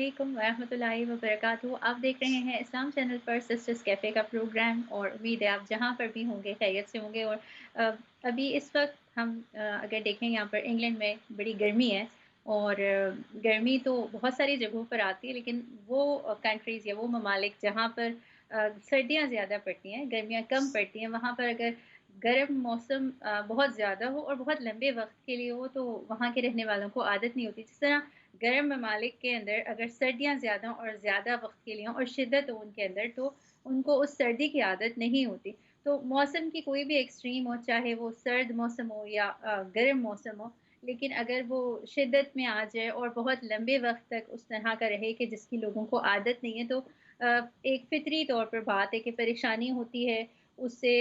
वालेकुम वरहमतुल्लाहि वबरकातुहू। आप देख रहे हैं इस्लाम चैनल पर सिस्टर्स कैफ़े का प्रोग्राम और उम्मीद है आप जहाँ पर भी होंगे खैरियत से होंगे। और अभी इस वक्त हम अगर देखें यहाँ पर इंग्लैंड में बड़ी गर्मी है। और गर्मी तो बहुत सारी जगहों पर आती है, लेकिन वो कंट्रीज़ या वो ममालिक जहाँ पर सर्दियाँ ज़्यादा पड़ती हैं, गर्मियाँ कम पड़ती हैं, वहाँ पर अगर गर्म मौसम बहुत ज़्यादा हो और बहुत लंबे वक्त के लिए हो तो वहाँ के रहने वालों को आदत नहीं होती। जिस तरह गर्म ममालिक के अंदर अगर सर्दियाँ ज़्यादा हों और ज़्यादा वक़्त के लिए हों और शिद्दत हो उनके अंदर, तो उनको उस सर्दी की आदत नहीं होती। तो मौसम की कोई भी एक्सट्रीम हो, चाहे वो सर्द मौसम हो या गर्म मौसम हो, लेकिन अगर वो शिद्दत में आ जाए और बहुत लंबे वक़्त तक उस तरह का रहे कि जिसकी लोगों को आदत नहीं है, तो एक फ़ितरी तौर पर बात है कि परेशानी होती है। उससे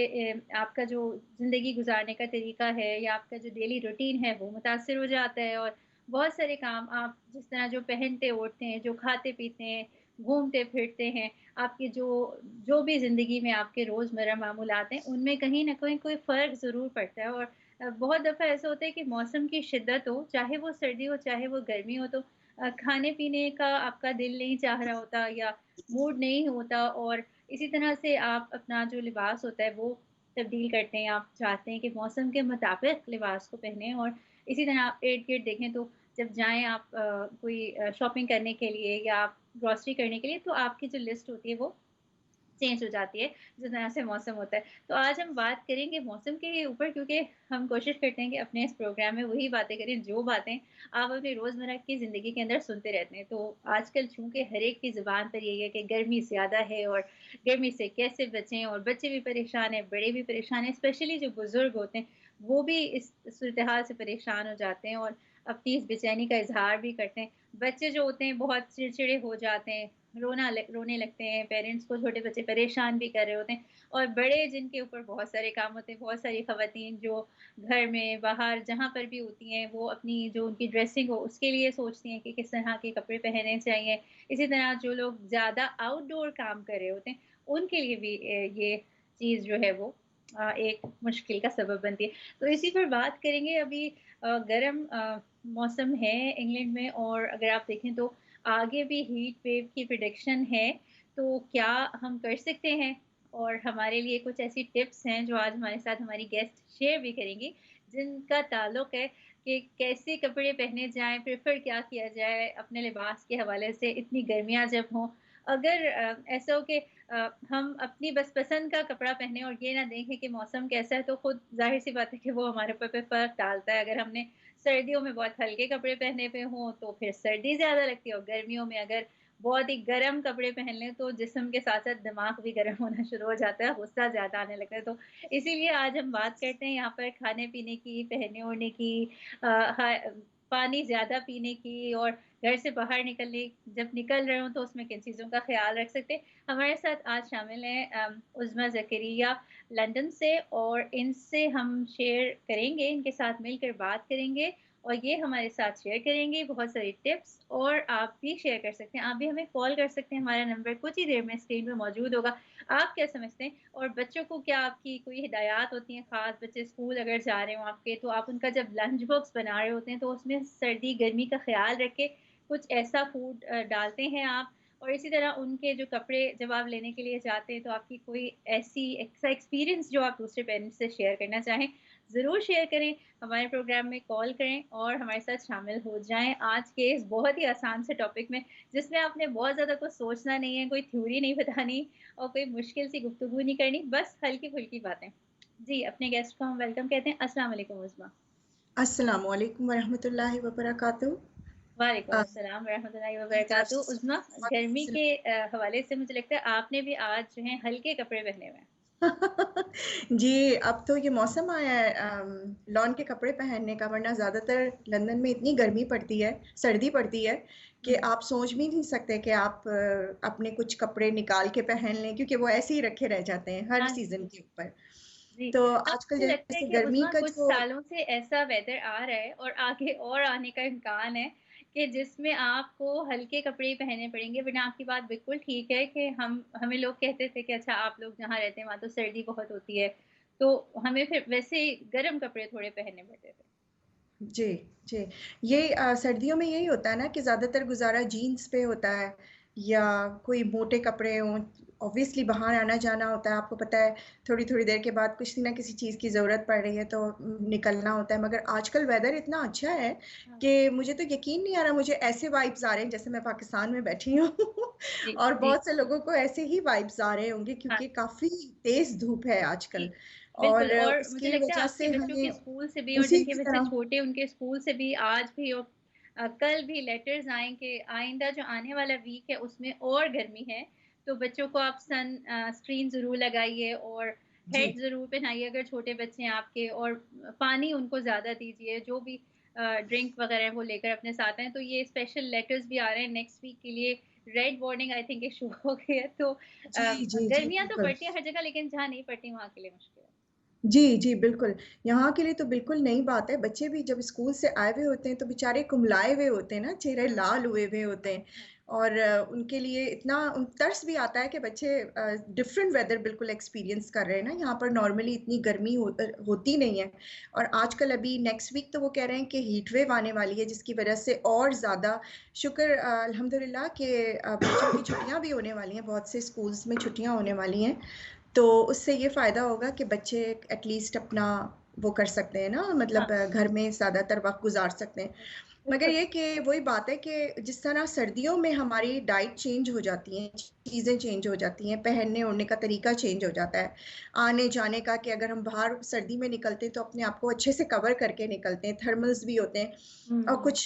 आपका जो ज़िंदगी गुज़ारने का तरीका है या आपका जो डेली रूटीन है, वो मुतासिर हो जाता है। और बहुत सारे काम आप जिस तरह जो पहनते-ओढ़ते हैं, जो खाते-पीते हैं, घूमते-फिरते हैं, आपकी जो जो भी ज़िंदगी में आपके रोज़मर्रा मामूलात हैं, उनमें कहीं न कहीं कोई फ़र्क ज़रूर पड़ता है। और बहुत दफ़ा ऐसा होता है कि मौसम की शिद्दत हो, चाहे वो सर्दी हो, चाहे वो गर्मी हो, तो खाने-पीने का आपका दिल नहीं चाह रहा होता या मूड नहीं होता। और इसी तरह से आप अपना जो लिबास होता है, वो तब्दील करते हैं। आप चाहते हैं कि मौसम के मुताबिक लिबास को पहनें। और इसी तरह आप इर्द-गिर्द देखें तो जब जाएँ आप कोई शॉपिंग करने के लिए या आप ग्रॉसरी करने के लिए, तो आपकी जो लिस्ट होती है वो चेंज हो जाती है, जिस तरह से मौसम होता है। तो आज हम बात करेंगे मौसम के ऊपर, क्योंकि हम कोशिश करते हैं कि अपने इस प्रोग्राम में वही बातें करें, जो बातें आप अपनी रोज़मर्रा की ज़िंदगी के अंदर सुनते रहते हैं। तो आजकल चूँकि हर एक की ज़ुबान पर यही है कि गर्मी ज़्यादा है और गर्मी से कैसे बचें, और बच्चे भी परेशान हैं, बड़े भी परेशान हैं, स्पेशली जो बुज़ुर्ग होते हैं, वो भी इस सूरत-ए-हाल से परेशान हो जाते हैं और अपनी इस बेचैनी का इज़हार भी करते हैं। बच्चे जो होते हैं बहुत चिड़चिड़े हो जाते हैं, रोने लगते हैं, पेरेंट्स को छोटे बच्चे परेशान भी कर रहे होते हैं। और बड़े जिनके ऊपर बहुत सारे काम होते हैं, बहुत सारी ख़वातीन जो घर में, बाहर जहाँ पर भी होती हैं, वो अपनी जो उनकी ड्रेसिंग हो उसके लिए सोचती हैं कि किस तरह के कपड़े पहनने चाहिए। इसी तरह जो लोग ज़्यादा आउटडोर काम कर रहे होते हैं, उनके लिए भी ये चीज़ जो है वो एक मुश्किल का सबब बनती है। तो इसी पर बात करेंगे। अभी गर्म मौसम है इंग्लैंड में, और अगर आप देखें तो आगे भी हीट वेव की प्रिडिक्शन है। तो क्या हम कर सकते हैं? और हमारे लिए कुछ ऐसी टिप्स हैं जो आज हमारे साथ हमारी गेस्ट शेयर भी करेंगी, जिनका ताल्लुक है कि कैसे कपड़े पहने जाएँ, प्रेफ़र क्या किया जाए अपने लिबास के हवाले से इतनी गर्मियाँ जब हों। अगर ऐसा हो कि हम अपनी बस पसंद का कपड़ा पहने और ये ना देखें कि मौसम कैसा है, तो खुद ज़ाहिर-सी बात है कि वो हमारे ऊपर पे फ़र्क डालता है। अगर हमने सर्दियों में बहुत हल्के कपड़े पहने हुए हों, तो फिर सर्दी ज़्यादा लगती है, और गर्मियों में अगर बहुत ही गर्म कपड़े पहन लें, तो जिस्म के साथ-साथ दिमाग भी गर्म होना शुरू हो जाता है, गुस्सा ज़्यादा आने लगता है। तो इसीलिए आज हम बात करते हैं यहाँ पर खाने-पीने की, पहनने-ओढ़ने की, अ, हा पानी ज़्यादा पीने की, और घर से बाहर निकलने जब निकल रहे हों तो उसमें किन चीज़ों का ख़्याल रख सकते हैं। हमारे साथ आज शामिल हैं उज़्मा ज़करिया लंदन से, और इनसे हम शेयर करेंगे, इनके साथ मिलकर बात करेंगे, और ये हमारे साथ शेयर करेंगी बहुत सारी टिप्स। और आप भी शेयर कर सकते हैं, आप भी हमें कॉल कर सकते हैं, हमारा नंबर कुछ ही देर में स्क्रीन पे मौजूद होगा। आप क्या समझते हैं? और बच्चों को क्या आपकी कोई हिदायत होती हैं, ख़ास बच्चे स्कूल अगर जा रहे हों आपके, तो आप उनका जब लंच बॉक्स बना रहे होते हैं, तो उसमें सर्दी-गर्मी का ख़्याल रख के कुछ ऐसा फूड डालते हैं आप? और इसी तरह उनके जो कपड़े जब आप लेने के लिए जाते हैं, तो आपकी कोई ऐसा एक्सपीरियंस जो आप दूसरे पेरेंट्स से शेयर करना चाहें, ज़रूर शेयर करें। हमारे प्रोग्राम में कॉल करें और हमारे साथ शामिल हो जाएँ आज के इस बहुत ही आसान से टॉपिक में, जिसमें आपने बहुत ज़्यादा कुछ सोचना नहीं है, कोई थ्योरी नहीं बतानी और कोई मुश्किल सी गुफ्तगू नहीं करनी, बस हल्की-फुल्की बातें। जी, अपने गेस्ट को हम वेलकम कहते हैं। अस्सलाम वालेकुम उज़्मा। अस्सलामु अलैकुम वरहमतुल्लाहि वबरकातुहू। वालेकुम अस्सलाम वरहमतुल्लाहि वबरकातुहू। उज़्मा, गर्मी के हवाले से मुझे लगता है आपने भी आज जो है हल्के कपड़े पहने हुए हैं। जी, अब तो ये मौसम आया है लॉन के कपड़े पहनने का, वरना ज़्यादातर लंदन में इतनी गर्मी पड़ती है, सर्दी पड़ती है कि हुँ। आप सोच भी नहीं सकते कि आप अपने कुछ कपड़े निकाल के पहन लें, क्योंकि वो ऐसे ही रखे रह जाते हैं हर हाँ सीज़न जी। के ऊपर। जी, तो हाँ, आजकल मुझे लगता है जैसे कि गर्मी उज़्मा का कुछ जो सालों से ऐसा वेदर आ रहा है और आगे और आने का इम्कान है कि जिसमें आपको हल्के कपड़े ही पहनने पड़ेंगे, वरना आपकी बात बिल्कुल ठीक है कि हमें लोग कहते थे कि अच्छा आप लोग जहाँ रहते हैं वहाँ तो सर्दी बहुत होती है, तो हमें फिर वैसे ही गर्म कपड़े थोड़े पहनने पड़ते थे। जी, जी। ये सर्दियों में यही होता है ना कि ज़्यादातर गुज़ारा जीन्स पे होता है या कोई मोटे कपड़े हों। ऑब्वियसली बाहर आना-जाना होता है, आपको पता है थोड़ी-थोड़ी देर के बाद किसी ना किसी चीज़ की ज़रूरत पड़ रही है तो निकलना होता है। मगर आजकल वेदर इतना अच्छा है हाँ, कि मुझे तो यकीन नहीं आ रहा, मुझे ऐसे वाइब्स आ रहे हैं जैसे मैं पाकिस्तान में बैठी हूँ जी, और जी, बहुत से लोगों को ऐसे ही वाइब्स आ रहे होंगे हाँ, क्योंकि काफ़ी तेज़ धूप है जी। आजकल बिल्कुल, और और मुझे उसकी लगता है वजह आपके से बच्चों के हमें स्कूल से भी, और उसी जिनके की बच्चे तरह छोटे उनके स्कूल से भी आज भी और कल भी लेटर्स आएँ कि आइंदा जो आने वाला वीक है उसमें और गर्मी है। तो बच्चों को आप स्क्रीन ज़रूर लगाइए और जी। हेड ज़रूर पहनाइए अगर छोटे बच्चे हैं आपके, और पानी उनको ज़्यादा दीजिए। जो भी ड्रिंक वगैरह है वो लेकर अपने साथ आएँ। तो ये स्पेशल लेटर्स भी आ रहे हैं नेक्स्ट वीक के लिए। Red warning I think issue हो गई है। तो जी, जी, जी, गर्मियाँ तो बिल्कुल। पड़ती हैं हर जगह, लेकिन जहाँ नहीं पड़ती वहाँ के लिए मुश्किल है। जी, जी, बिल्कुल। यहाँ के लिए तो बिल्कुल नई बात है, बच्चे भी जब स्कूल से आए हुए होते हैं, तो बेचारे कुम्हलाए हुए होते हैं ना, चेहरे हाँ, लाल हुए हुए होते हैं हाँ। और उनके लिए इतना तरस भी आता है कि बच्चे डिफरेंट वेदर बिल्कुल एक्सपीरियंस कर रहे हैं ना, यहाँ पर नॉर्मली इतनी गर्मी होती नहीं है और आजकल अभी नेक्स्ट वीक तो वो कह रहे हैं कि हीट वेव आने वाली है, जिसकी वजह से और ज़्यादा शुक्र अल्हम्दुलिल्लाह कि बच्चों की छुट्टियाँ भी होने वाली हैं, बहुत से स्कूल्स में छुट्टियाँ होने वाली हैं। तो उससे ये फ़ायदा होगा कि बच्चे एटलीस्ट अपना वो कर सकते हैं ना, हाँ, मतलब घर में ज़्यादातर वक़्त गुज़ार सकते हैं। मगर बिल्कुल। ये कि वही बात है कि जिस तरह सर्दियों में हमारी डाइट चेंज हो जाती हैं, चीज़ें चेंज हो जाती हैं, पहनने-ओढ़ने का तरीका चेंज हो जाता है। आने-जाने का कि अगर हम बाहर सर्दी में निकलते हैं तो अपने आप को अच्छे से कवर करके निकलते हैं, थर्मल्स भी होते हैं हुँ, और हुँ। कुछ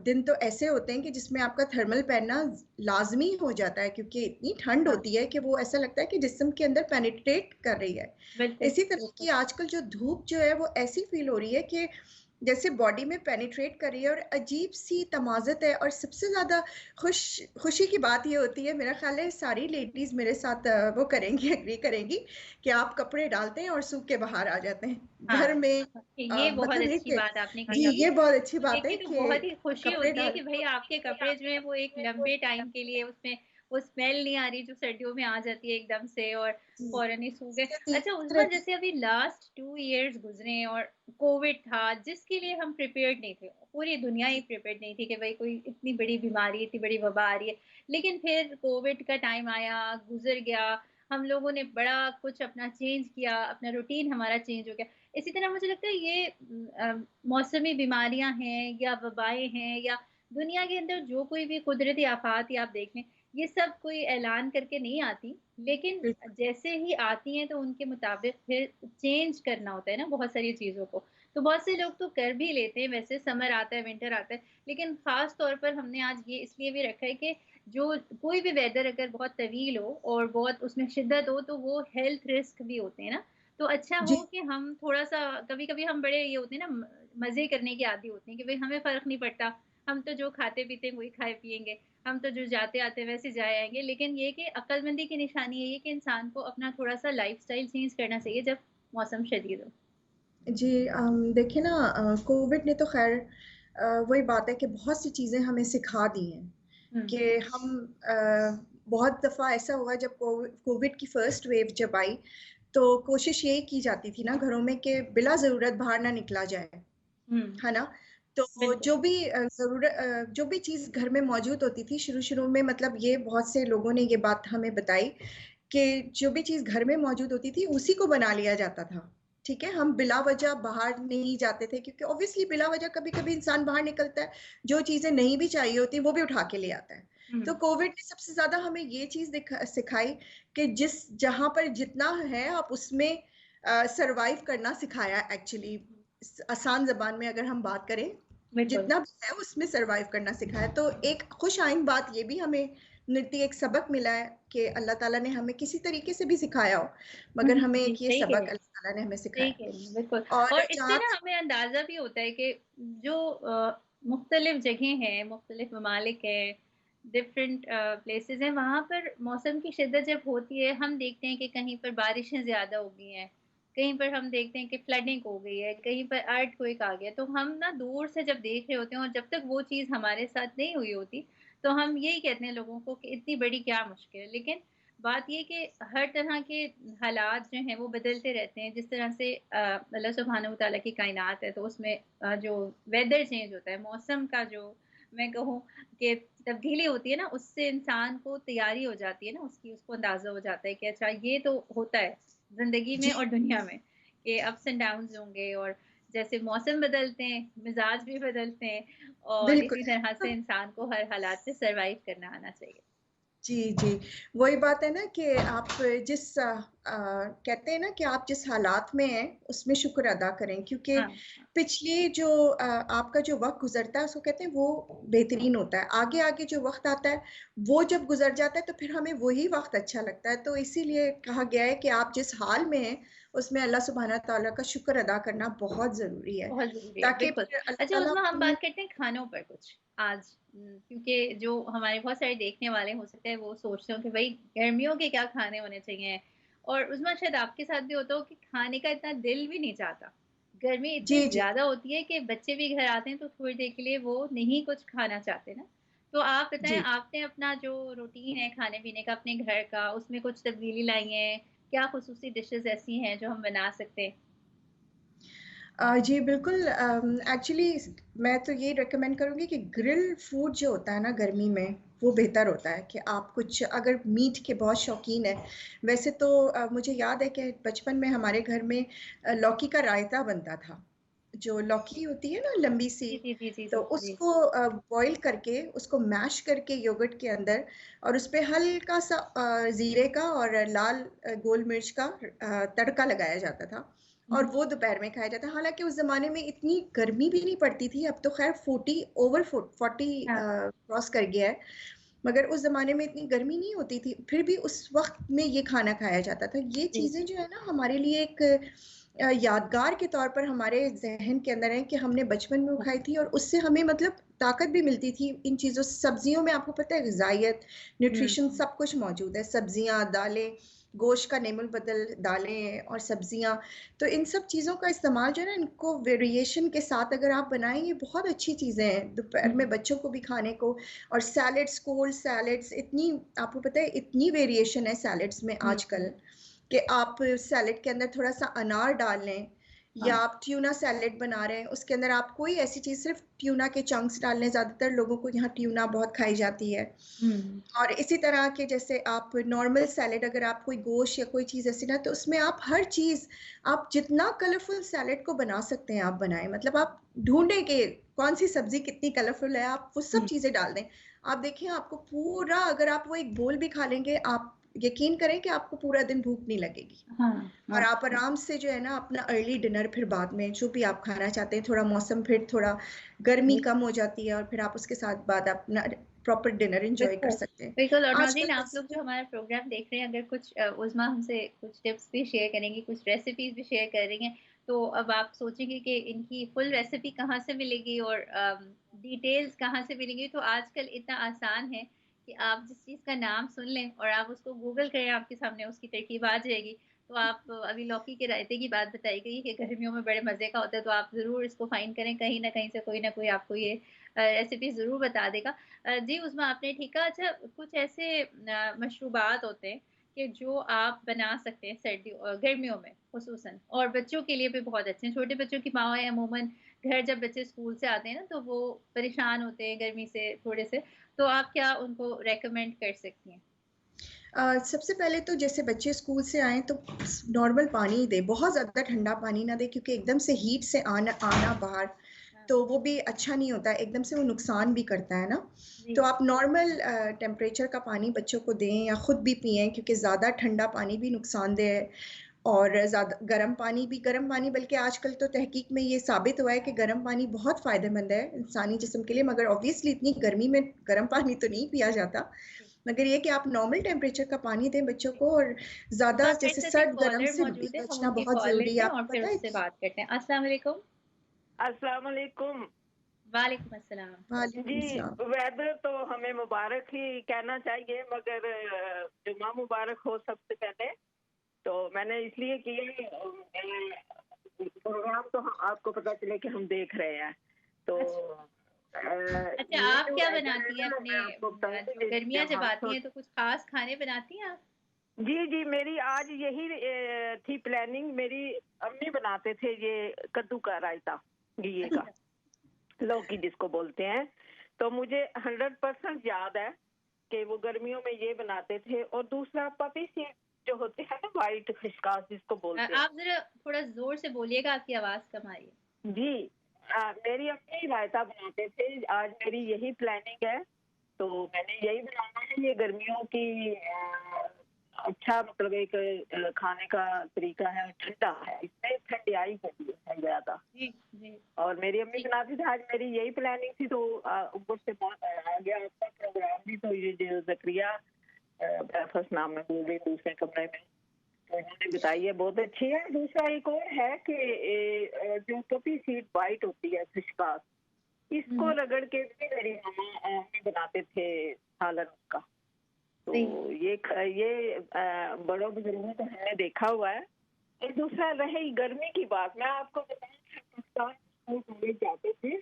दिन तो ऐसे होते हैं कि जिसमें आपका थर्मल पहनना लाज़मी हो जाता है क्योंकि इतनी ठंड हाँ, होती है कि वो ऐसा लगता है कि जिस्म के अंदर पेनिट्रेट कर रही है। बिल्कुल, इसी तरह बिल्कुल। की आजकल जो धूप जो है वो ऐसी फ़ील हो रही है कि जैसे बॉडी में पेनिट्रेट कर रही है और अजीब-सी तमाज़त है और सबसे ज़्यादा खुशी की बात ये होती है, मेरा ख़्याल है सारी लेडीज़ मेरे साथ वो करेंगी, एग्री करेंगी कि आप कपड़े डालते हैं और सूख के बाहर आ जाते हैं। घर हाँ, में ये बहुत मतलब है अच्छी कि बात आपने जी, कही। ये बहुत अच्छी बात है देखिए, तो कि बहुत ही खुशी कपड़े होती है डाल कि भई आपके कपड़े जो हैं वो एक लंबे टाइम के लिए उसमें वो स्मेल नहीं आ रही जो सर्दियों में आ जाती है एकदम से, और जी, फ़ौरन ही सूख गए। कुदरती अच्छा, उस बार कुदरती जैसे अभी लास्ट 2 इयर्स गुज़रे हैं और कोविड था जिसके लिए हम प्रिपेयर्ड नहीं थे। पूरी दुनिया ही जी, प्रिपेयर्ड नहीं थी कि भई कोई इतनी बड़ी बीमारी, इतनी बड़ी वबा आ रही है। लेकिन फिर कोविड का टाइम आया, गुज़र गया, हम लोगों ने बड़ा कुछ अपना चेंज किया, अपना रूटीन हमारा चेंज हो गया। इसी तरह मुझे लगता है ये मौसमी बीमारियाँ हैं या वबाएँ हैं या दुनिया के अंदर जो कोई भी कुदरती आफ़ात या आप देख लें, ये सब कोई ऐलान करके नहीं आती, लेकिन बिल्कुल, जैसे ही आती हैं तो उनके मुताबिक फिर चेंज करना होता है ना बहुत सारी चीज़ों को। तो बहुत से लोग तो कर भी लेते हैं, वैसे समर आता है, विंटर आता है, लेकिन ख़ास तौर पर हमने आज ये इसलिए भी रखा है कि जो कोई भी वेदर अगर बहुत तवील हो और बहुत उसमें शिद्दत हो, तो वो हेल्थ रिस्क भी होते हैं ना। तो अच्छा जी, हो कि हम थोड़ा-सा, कभी-कभी हम बड़े ये होते हैं ना मज़े करने के आदी होते हैं कि भई हमें फ़र्क नहीं पड़ता, हम तो जो खाते-पीते हैं वही खाए पिएँगे, हम तो जो जाते-आते हैं वैसे जाए आएँगे। लेकिन ये कि अक्लमंदी की निशानी है ये कि इंसान को अपना थोड़ा-सा लाइफ़स्टाइल चेंज करना चाहिए जब मौसम शदीद हो। जी देखिए ना कोविड ने तो ख़ैर वही बात है कि बहुत सी चीज़ें हमें सिखा दी हैं हुँ, कि हम बहुत दफ़ा ऐसा हुआ जब कोविड की फर्स्ट वेव जब आई, तो कोशिश यही की जाती थी ना घरों में कि बिला ज़रूरत बाहर ना निकला जाए। हुँ, है ना? तो बिल्कुल। जो भी चीज़ घर में मौजूद होती थी शुरू-शुरू में मतलब ये बहुत से लोगों ने ये बात हमें बताई कि जो भी चीज़ घर में मौजूद होती थी उसी को बना लिया जाता था। ठीक है? हम बिला वजह बाहर नहीं जाते थे क्योंकि ऑब्वियसली बिला वजह कभी-कभी इंसान बाहर निकलता है, जो चीज़ें नहीं भी चाहिए होती वो भी उठा के ले आता है। हुँ, तो कोविड ने सबसे ज़्यादा हमें ये चीज़ सिखाई कि जिस जहाँ पर जितना है आप उसमें सर्वाइव करना सिखाया एक्चुअली आसान ज़बान में अगर हम बात करें, बिल्कुल। जितना भी है उसमें सर्वाइव करना सिखाया। तो एक खुश आइंद बात ये भी हमें मिलती है, एक सबक मिला है कि अल्लाह ताला ने हमें किसी तरीके से भी सिखाया हो, हुँ, मगर हुँ, हमें जी, एक ये सही कह रहे सबक हैं। अल्लाह ताला ने हमें सही सिखाया। कह रही हैं, बिल्कुल। और और इससे जहाँ ना हमें अंदाज़ा भी होता है कि जो मुख्तलिफ़ जगह हैं, मुख्तलिफ़ ममालिक हैं, डिफ़रेंट प्लेसेस हैं, वहाँ पर मौसम की शिद्दत जब होती है, हम देखते हैं कि कहीं पर बारिशें ज़्यादा हो गई हैं, कहीं पर हम देखते हैं कि फ्लडिंग हो गई है, कहीं पर अर्थक्वेक आ गया। तो हम ना दूर से जब देख रहे होते हैं और जब तक वो चीज़ हमारे साथ नहीं हुई होती, तो हम यही कहते हैं लोगों को कि इतनी बड़ी क्या मुश्किल है। लेकिन बात ये कि हर तरह के हालात जो हैं वो बदलते रहते हैं। जिस तरह से अल्लाह सुब्हानहू व तआला की कायनात है, तो उसमें जो वेदर चेंज होता है, मौसम का जो मैं कहूँ कि तब्दीली होती है ना, उससे इंसान को तैयारी हो जाती है ना, उसको अंदाज़ा हो जाता है कि अच्छा ये तो होता है ज़िंदगी में जी, और दुनिया में, कि अप्स एंड डाउन्स होंगे और जैसे मौसम बदलते हैं, मिज़ाज भी बदलते हैं और बिल्कुल। इसी तरह से इंसान को हर हालात से सर्वाइव करना आना चाहिए। जी, जी। वही बात है ना कि आप कहते हैं ना कि आप जिस हालात में हैं, उसमें शुक्र अदा करें क्योंकि हाँ, हाँ। पिछली जो आपका जो वक़्त गुज़रता है, उसको कहते हैं वो बेहतरीन होता है। आगे-आगे जो वक़्त आता है, वो जब गुज़र जाता है, तो फिर हमें वही वक़्त अच्छा लगता है। तो इसीलिए कहा गया है कि आप जिस हाल में हैं, उसमें अल्लाह सुब्हाना तआला का शुक्र अदा करना बहुत ज़रूरी है, बहुत ज़रूरी है, ताकि बिल्कुल। फिर अल्लाह अच्छा ताला उस्मा हम अपनी बात करते हैं खानों पर कुछ आज क्योंकि जो हमारे बहुत सारे देखने वाले हो सकते हैं वो सोचते हो कि भई गर्मियों के क्या खाने होने चाहिए और उस्मा शायद आपके साथ भी होता हो कि खाने का इतना दिल भी नहीं चाहता। गर्मी इतनी जी, जी, ज़्यादा होती है कि बच्चे भी घर आते हैं तो थोड़ी देर के लिए वो नहीं कुछ खाना चाहते ना। तो आप बताएँ जी। आपने अपना जो रूटीन है खाने-पीने का अपने घर का उसमें कुछ तब्दीली लाई है? क्या ख़ुसूसी डिशेज़ ऐसी हैं जो हम बना सकते हैं? जी, बिल्कुल एक्चुअली मैं तो ये रिकमेंड करूँगी कि ग्रिल फूड जो होता है ना गर्मी में, वो बेहतर होता है कि आप कुछ अगर मीट के बहुत शौकीन हैं, वैसे तो मुझे याद है कि बचपन में हमारे घर में लौकी का रायता बनता था। जो लौकी होती है ना लंबी-सी, जी, जी, जी, जी, तो जी, जी। उसको बॉयल करके, उसको मैश करके योगर्ट के अंदर और उसपे हल्का-सा ज़ीरे का और लाल गोल मिर्च का तड़का लगाया जाता था। हुँ, और वो दोपहर में खाया जाता है। हालाँकि उस ज़माने में इतनी गर्मी भी नहीं पड़ती थी, अब तो ख़ैर 40 ओवर फो 40 हाँ, क्रॉस कर गया है। मगर उस ज़माने में इतनी गर्मी नहीं होती थी, फिर भी उस वक़्त में ये खाना खाया जाता था। ये जी, चीज़ें जो है ना हमारे लिए एक यादगार के तौर पर हमारे ज़हन के अंदर है कि हमने बचपन में वो हाँ, खाई थी और उससे हमें मतलब ताकत भी मिलती थी इन चीज़ों से। सब्ज़ियों में आपको पता है ग़िज़ाइयत, हुँ, न्यूट्रिशन सब कुछ मौजूद है। सब्ज़ियाँ, दालें, गोश्त का नेमुल-बदल दालें और सब्ज़ियाँ, तो इन सब चीज़ों का इस्तेमाल जो है ना इनको वेरिएशन के साथ अगर आप बनाएँ, ये बहुत अच्छी चीज़ें हैं, दोपहर हुँ, में बच्चों को भी खाने को। और सैलड्स, कोल्ड सैलड्स इतनी आपको पता है इतनी वेरिएशन है सैलड्स में हुँ, आजकल हुँ, कि आप सैलेड के अंदर थोड़ा-सा अनार डाल लें या हाँ, आप ट्यूना सैलेड बना रहे हैं, उसके अंदर आप कोई ऐसी चीज़ सिर्फ़ ट्यूना के चंक्स डाल लें, ज़्यादातर लोगों को यहाँ ट्यूना बहुत खाई जाती है। हुँ, और इसी तरह के जैसे आप नॉर्मल सैलेड अगर आप कोई गोश्त या कोई चीज़ ऐसी ना तो उसमें आप हर चीज़ आप जितना कलरफुल सैलेड को बना सकते हैं आप बनाएँ। मतलब आप ढूँढें कि कौन-सी सब्ज़ी कितनी कलरफुल है, आप वो सब हुँ, चीज़ें डाल दें। आप देखिए आपको पूरा अगर आप वो एक बोल भी खा लेंगे, आप यकीन करें कि आपको पूरा दिन भूख नहीं लगेगी। हाँ, और हाँ, आप आराम से जो है ना अपना अर्ली डिनर फिर बाद में जो भी आप खाना चाहते हैं, थोड़ा मौसम फिर थोड़ा गर्मी जी, कम हो जाती है और फिर आप उसके साथ बाद अपना प्रॉपर डिनर एन्जॉय कर बिल्कुल, सकते हैं। बिल्कुल और आजकल नाज़रीन आप वैसे लोग जो हमारा प्रोग्राम देख रहे हैं अगर कुछ उज़्मा हमसे कुछ टिप्स भी शेयर करेंगी, कुछ रेसिपीज़ भी शेयर कर रही हैं, तो अब आप सोचेंगे कि इनकी फुल रेसिपी कहाँ से मिलेगी और डिटेल्स कहाँ से मिलेंगी, तो आजकल इतना आसान है कि आप जिस चीज़ का नाम सुन लें और आप उसको गूगल करें, आपके सामने उसकी तरकीब आ जाएगी। तो आप अभी लौकी के रायते की बात बताई गई कि गर्मियों में बड़े मज़े का होता है, तो आप ज़रूर इसको फाइंड करें, कहीं न कहीं से कोई न कोई आपको ये रेसिपी ज़रूर बता देगा। जी उस्मा आपने ठीक कहा। अच्छा कुछ ऐसे मशरूबात होते हैं कि जो आप बना सकते हैं सर्दियों गर्मियों में ख़ुसूसन और बच्चों के लिए भी बहुत अच्छे हैं। छोटे बच्चों की माँएँ अमूमन घर जब बच्चे स्कूल से आते हैं ना तो वो परेशान होते हैं गर्मी से थोड़े से, तो आप क्या उनको रिकमेंड कर सकती हैं? सबसे पहले तो जैसे बच्चे स्कूल से आएँ तो नॉर्मल पानी ही दें, बहुत ज़्यादा ठंडा पानी ना दें क्योंकि एकदम से हीट से आना आना बाहर, हाँ, तो वो भी अच्छा नहीं होता है, एकदम से वो नुकसान भी करता है ना। जी। तो आप नॉर्मल टेम्परेचर का पानी बच्चों को दें या खुद भी पिएँ क्योंकि ज़्यादा ठंडा पानी भी नुकसानदेह है और ज़्यादा गर्म पानी बल्कि आजकल तो तहकीक में ये साबित हुआ है कि गर्म पानी बहुत फ़ायदेमंद है इंसानी जिस्म के लिए, मगर ऑब्वियसली इतनी गर्मी में गर्म पानी तो नहीं पिया जाता। जी। मगर ये कि आप नॉर्मल टेम्परेचर का पानी दें बच्चों को और ज़्यादा हमारे जैसे पास एक सर्द गरम कॉलर से भी मौजूद है, हम बचना उनकी बहुत कॉल ज़रूरी लेते है। हैं और आपको फिर पता है उससे बात करते हैं। अस्सलाम वालेकुम। अस्सलाम वालेकुम। वालेकुम अस्सलाम। वालेकुम जी, सलाम। वेदर तो हमें मुबारक ही कहना चाहिए मगर जुम्मा मुबारक हो सबसे पहले। तो मैंने इसलिए किया प्रोग्राम तो आपको पता चले कि हम देख रहे हैं। तो अच्छा। अच्छा, ये आप जो क्या वेदर है बनाती हैं ना अपने मैं आपको बताऊँगी जो कि गर्मियाँ जब जब हम आती हैं तो कुछ ख़ास खाने बनाती हैं आप? जी जी, मेरी आज यही थी प्लानिंग। मेरी अम्मी बनाते थे ये कद्दू का रायता, घिये का, लौकी जिसको बोलते हैं। तो मुझे 100% याद है कि वो गर्मियों में ये बनाते थे। और दूसरा पपी सीड जो होते हैं ना, व्हाइट खसकास जिसको बोलते हैं। आप ज़रा थोड़ा ज़ोर से बोलिएगा, आपकी आवाज़ कम आ रही है। जी, मेरी अम्मी रायता बनाते थे। आज मेरी यही प्लानिंग है, तो मैंने यही बनाना है। ये गर्मियों की अच्छा मतलब एक खाने का तरीका है, ठंडा है, इसमें ठंडियाई होती है ज्यादा। जी, जी, और मेरी अम्मी जी। बनाती थी। आज मेरी यही प्लानिंग थी, तो ऊपर से आ गया आपका प्रोग्राम भी। तो ये जो जक्रिया ब्रेकफास्ट नाम में बोल रही दूसरे कमरे में, तो उन्होंने बताई है, बहुत अच्छी है। दूसरा एक और है कि जो पपी सीड वाइट होती है खसकास, इसको हुँ, रगड़ के भी मेरी मामा बनाते थे सालन उसका। तो जी, ये बड़ों बुजुर्गों को हमने देखा हुआ है। और दूसरा रही गर्मी की बात, मैं आपको बताऊं, स्कूल कॉलेज जाते थे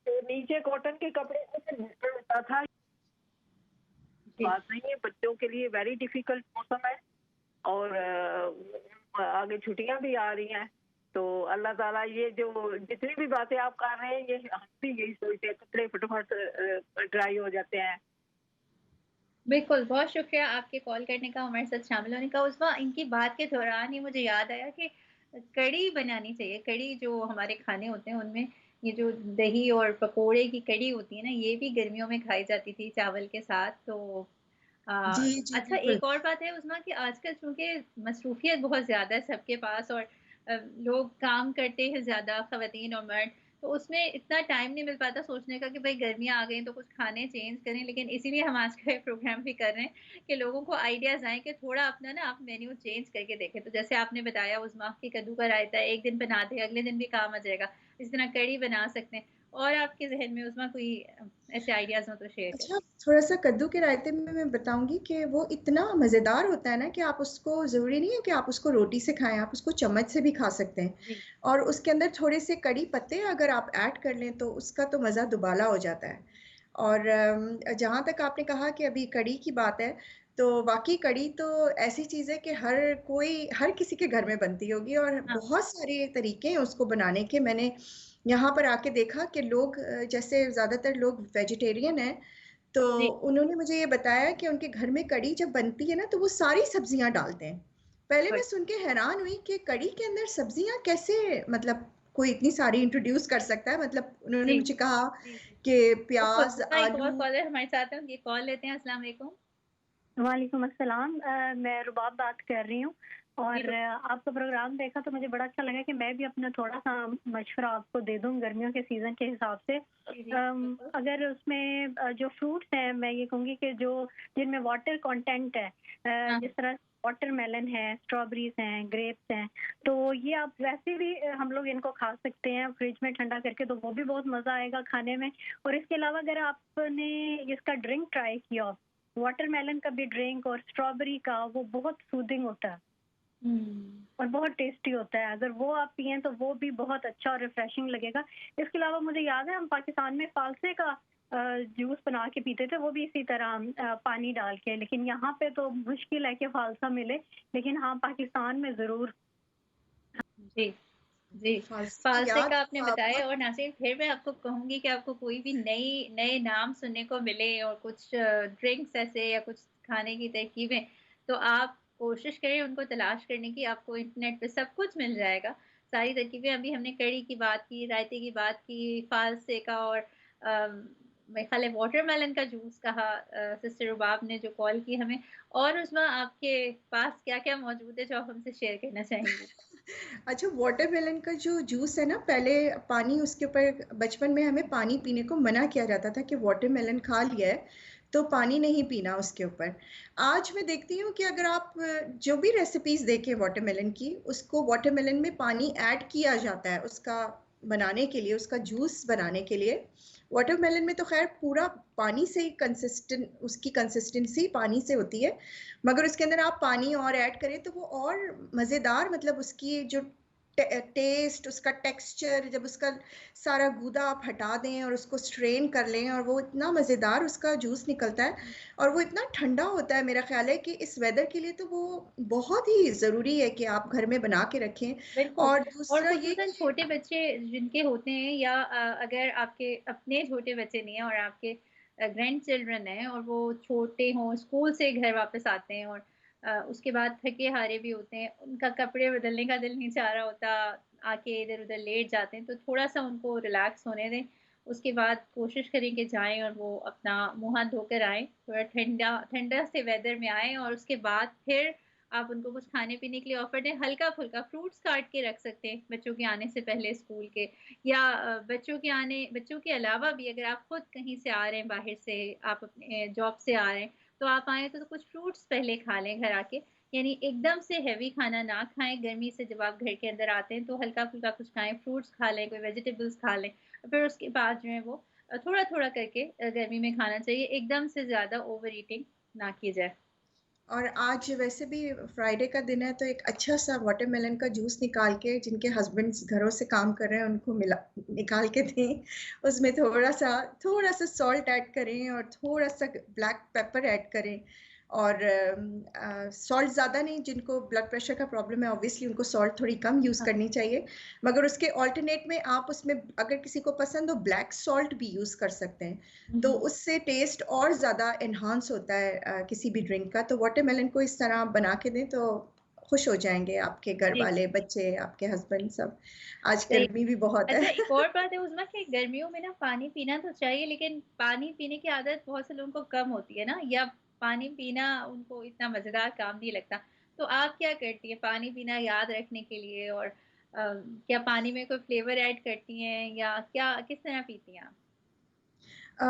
तो नीचे कॉटन के कपड़े से निकल होता था। जी। बात नहीं है, बच्चों के लिए वेरी डिफिकल्ट मौसम है। और आगे छुट्टियां भी आ रही हैं, तो अल्लाह ताला ये जो जितनी भी बातें आप कर रहे हैं, ये हम भी यही सोचते हैं, कपड़े फटाफट ड्राई हो जाते हैं। बिल्कुल, बहुत शुक्रिया आपके कॉल करने का, हमारे साथ शामिल होने का। उस वक़्त इनकी बात के दौरान ही मुझे याद आया कि कढ़ी बनानी चाहिए। कढ़ी जो हमारे खाने होते हैं, उनमें ये जो दही और पकोड़े की कढ़ी होती है ना, ये भी गर्मियों में खाई जाती थी चावल के साथ। तो अ, जी जी अच्छा, बिल्कुल। एक और बात है उज़मा कि आजकल चूँकि मसरूफ़ियत बहुत ज़्यादा है सबके पास, और लोग काम करते हैं ज़्यादा, ख़वातीन और मर्द, तो उसमें इतना टाइम नहीं मिल पाता सोचने का कि भई गर्मियाँ आ गई हैं तो कुछ खाने चेंज करें। लेकिन इसीलिए हम आज का ये प्रोग्राम भी कर रहे हैं कि लोगों को आइडियाज़ आएँ कि थोड़ा अपना ना आप मेन्यू चेंज करके देखें। तो जैसे आपने बताया उज़मा कि कद्दू का रायता एक दिन बना दें, अगले दिन भी काम आ जाएगा। इसी तरह कढ़ी बना सकते हैं। और आपके ज़हन में उज़मा कोई ऐसे आइडियाज़ हों तो शेयर करें? अच्छा, थोड़ा-सा कद्दू के रायते में मैं बताऊँगी कि वो इतना मज़ेदार होता है ना कि आप उसको ज़रूरी नहीं है कि आप उसको रोटी से खाएँ, आप उसको चम्मच से भी खा सकते हैं। जी, और उसके अंदर थोड़े से कड़ी पत्ते अगर आप ऐड कर लें तो उसका तो मज़ा दुबाला हो जाता है। और जहाँ तक आपने कहा कि अभी कड़ी की बात है, तो वाक़ई कड़ी तो ऐसी चीज़ है कि हर किसी के घर में बनती होगी और हाँ, बहुत सारे तरीके हैं उसको बनाने के। मैंने यहाँ पर आके देखा कि लोग जैसे ज़्यादातर लोग वेजिटेरियन हैं, तो जी, उन्होंने मुझे ये बताया कि उनके घर में कढ़ी जब बनती है ना तो वो सारी सब्जियां डालते हैं। पहले मैं गुड। सुन के हैरान हुई कि कढ़ी के अंदर सब्जियां कैसे, मतलब कोई इतनी सारी इंट्रोड्यूस कर सकता है। मतलब उन्होंने जी, मुझे कहा जी, जी। कि बिल्कुल, प्याज, उसका एक और आलू। कॉलर हमारे साथ है, उनकी कॉल लेते हैं। अस्सलाम वालेकुम। वालेकुम अस्सलाम। मैं रुबाब बात कर रही हूँ जी, और आपका प्रोग्राम देखा तो मुझे बड़ा अच्छा लगा कि मैं भी अपना थोड़ा-सा मशवरा आपको दे दूँ गर्मियों के सीज़न के हिसाब से। जी, जी, बिल्कुल। अगर उसमें जो फ्रूट्स हैं, मैं ये कहूँगी कि जो जिनमें वाटर कंटेंट है, हाँ, जिस तरह वाटरमेलन है, स्ट्रॉबेरीज़ हैं, ग्रेप्स हैं, तो ये आप वैसे भी हम लोग इनको खा सकते हैं फ्रिज में ठंडा करके, तो वो भी बहुत मज़ा आएगा खाने में। और इसके अलावा अगर आपने इसका ड्रिंक ट्राई किया हो, वाटरमेलन का भी ड्रिंक और स्ट्रॉबेरी का, वो बहुत सूदिंग होता है हुँ, और बहुत टेस्टी होता है। अगर वो आप पिएँ तो वो भी बहुत अच्छा और रिफ्रेशिंग लगेगा। इसके अलावा मुझे याद है हम पाकिस्तान में फालसे का जूस बना के पीते थे, वो भी इसी तरह पानी डाल के। लेकिन यहाँ पे तो मुश्किल है कि फालसा मिले, लेकिन हाँ, पाकिस्तान में ज़रूर। जी, जी। फारसी की फ़ालसे याद का आपने बहुत। बताया, और नाज़रीन फिर मैं आपको कहूँगी कि आपको कोई भी नए नाम सुनने को मिले और कुछ ड्रिंक्स ऐसे या कुछ खाने की तरकीबें, तो आप कोशिश करें उनको तलाश करने की, आपको इंटरनेट पे सब कुछ मिल जाएगा। सारी तरकीबें, अभी हमने कढ़ी की बात की, रायते की बात की, फ़ालसे का, और मेरे ख़्याल है वाटरमेलन का जूस कहा सिस्टर रुबाब ने जो कॉल की हमें। और उसमें आपके पास क्या-क्या मौजूद है जो आप हमसे शेयर करना चाहेंगी? अच्छा, वाटरमेलन का जो जूस है ना, पहले पानी उसके ऊपर, बचपन में हमें पानी पीने को मना किया जाता था कि वाटरमेलन खा लिया है तो पानी नहीं पीना उसके ऊपर। आज मैं देखती हूँ कि अगर आप जो भी रेसिपीज देखें वाटरमेलन की, उसको वाटरमेलन में पानी ऐड किया जाता है उसका बनाने के लिए, उसका जूस बनाने के लिए। वाटरमेलन में तो खैर पूरा पानी से ही कंसिस्टेंट, उसकी कंसिस्टेंसी पानी से होती है, मगर उसके अंदर आप पानी और ऐड करें तो वो और मज़ेदार, मतलब उसकी जो टेस्ट, उसका टेक्सचर, जब उसका सारा गूदा आप हटा दें और उसको स्ट्रेन कर लें, और वो इतना मज़ेदार उसका जूस निकलता है, और वो इतना ठंडा होता है। मेरा ख्याल है कि इस वेदर के लिए तो वो बहुत ही ज़रूरी है कि आप घर में बना के रखें। बिल्कुल। और और दूसरा ये ख़ुसूसन कि छोटे बच्चे जिनके होते हैं, या अगर आपके अपने छोटे बच्चे नहीं हैं और आपके ग्रैंड चिल्ड्रन हैं और वो छोटे हों, स्कूल से घर वापस आते हैं और उसके बाद थके-हारे भी होते हैं, उनका कपड़े बदलने का दिल नहीं चाह रहा होता, आके इधर-उधर लेट जाते हैं, तो थोड़ा-सा उनको रिलैक्स होने दें। उसके बाद कोशिश करें कि जाएँ और वो अपना मुँह हाथ धोकर आएँ, थोड़ा ठंडा ठंडा से वेदर में आएँ और उसके बाद फिर आप उनको कुछ खाने-पीने के लिए ऑफ़र दें, हल्का-फुल्का फ्रूट्स काट के रख सकते हैं बच्चों के आने से पहले स्कूल के, या बच्चों के अलावा भी अगर आप खुद कहीं से आ रहे हैं बाहर से, आप अपने जॉब से आ रहे हैं, तो आप आएँ तो कुछ फ्रूट्स पहले खा लें घर आके। यानी एकदम से हेवी खाना ना खाएँ, गर्मी से जब आप घर के अंदर आते हैं तो हल्का-फुल्का कुछ खाएँ, फ्रूट्स खा लें, कोई वेजिटेबल्स खा लें। फिर उसके बाद जो है वो थोड़ा-थोड़ा करके गर्मी में खाना चाहिए, एकदम से ज़्यादा ओवर ईटिंग ना की जाए। और आज वैसे भी फ्राइडे का दिन है, तो एक अच्छा सा वाटरमेलन का जूस निकाल के, जिनके हस्बैंड्स घरों से काम कर रहे हैं उनको मिला निकाल के दें। उसमें थोड़ा सा सॉल्ट ऐड करें और थोड़ा सा ब्लैक पेपर ऐड करें। और सॉल्ट ज़्यादा नहीं, जिनको ब्लड प्रेशर का प्रॉब्लम है ऑब्वियसली उनको सॉल्ट थोड़ी कम यूज़ हाँ। करनी चाहिए, मगर उसके ऑल्टरनेट में आप उसमें, अगर किसी को पसंद हो, ब्लैक सॉल्ट भी यूज़ कर सकते हैं। हुँ, तो हुँ। उससे टेस्ट और ज़्यादा एनहांस होता है किसी भी ड्रिंक का। तो वाटरमेलन को इस तरह आप बना के दें तो खुश हो जाएंगे आपके घर जी, वाले, बच्चे, आपके हस्बैंड सब। आज सही। गर्मी भी बहुत है। अच्छा, एक और बात है उज़मा कि गर्मियों में ना पानी पीना तो चाहिए, लेकिन पानी पीने की आदत बहुत से लोगों को कम होती है ना, या पानी पीना उनको इतना मज़ेदार काम नहीं लगता। तो आप क्या करती हैं पानी पीना याद रखने के लिए, और क्या पानी में कोई फ्लेवर ऐड करती हैं, या क्या किस तरह पीती हैं आप?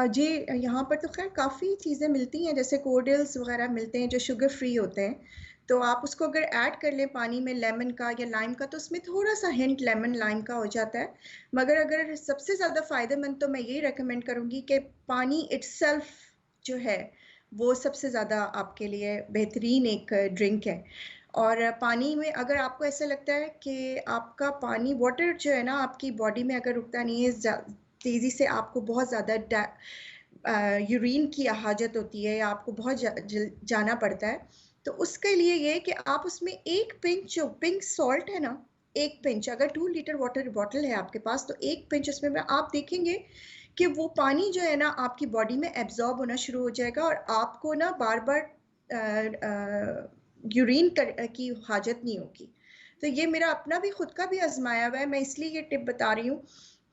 जी, यहाँ पर तो ख़ैर काफ़ी चीज़ें मिलती हैं, जैसे कोर्डिल्स वग़ैरह मिलते हैं जो शुगर फ्री होते हैं। तो आप उसको अगर ऐड कर लें पानी में लेमन का या लाइम का, तो उसमें थोड़ा-सा हिंट लेमन लाइम का हो जाता है। मगर अगर सबसे ज़्यादा फ़ायदेमंद, तो मैं यही रिकमेंड करूँगी कि पानी इटसेल्फ जो है, वो सबसे ज़्यादा आपके लिए बेहतरीन एक ड्रिंक है। और पानी में अगर आपको ऐसा लगता है कि आपका पानी वाटर जो है ना, आपकी बॉडी में अगर रुकता नहीं है तेज़ी से, आपको बहुत ज़्यादा यूरिन की हाजत होती है या आपको बहुत जाना पड़ता है, तो उसके लिए ये है कि आप उसमें एक पिंच, जो पिंक सॉल्ट है ना, एक पिंच, अगर 2 लीटर वाटर बॉटल है आपके पास, तो एक पिंच उसमें आप देखेंगे कि वो पानी जो है ना आपकी बॉडी में एब्जॉर्ब होना शुरू हो जाएगा, और आपको ना बार बार यूरिन की हाजत नहीं होगी। तो ये मेरा अपना भी खुद का भी आजमाया हुआ है, मैं इसलिए ये टिप बता रही हूँ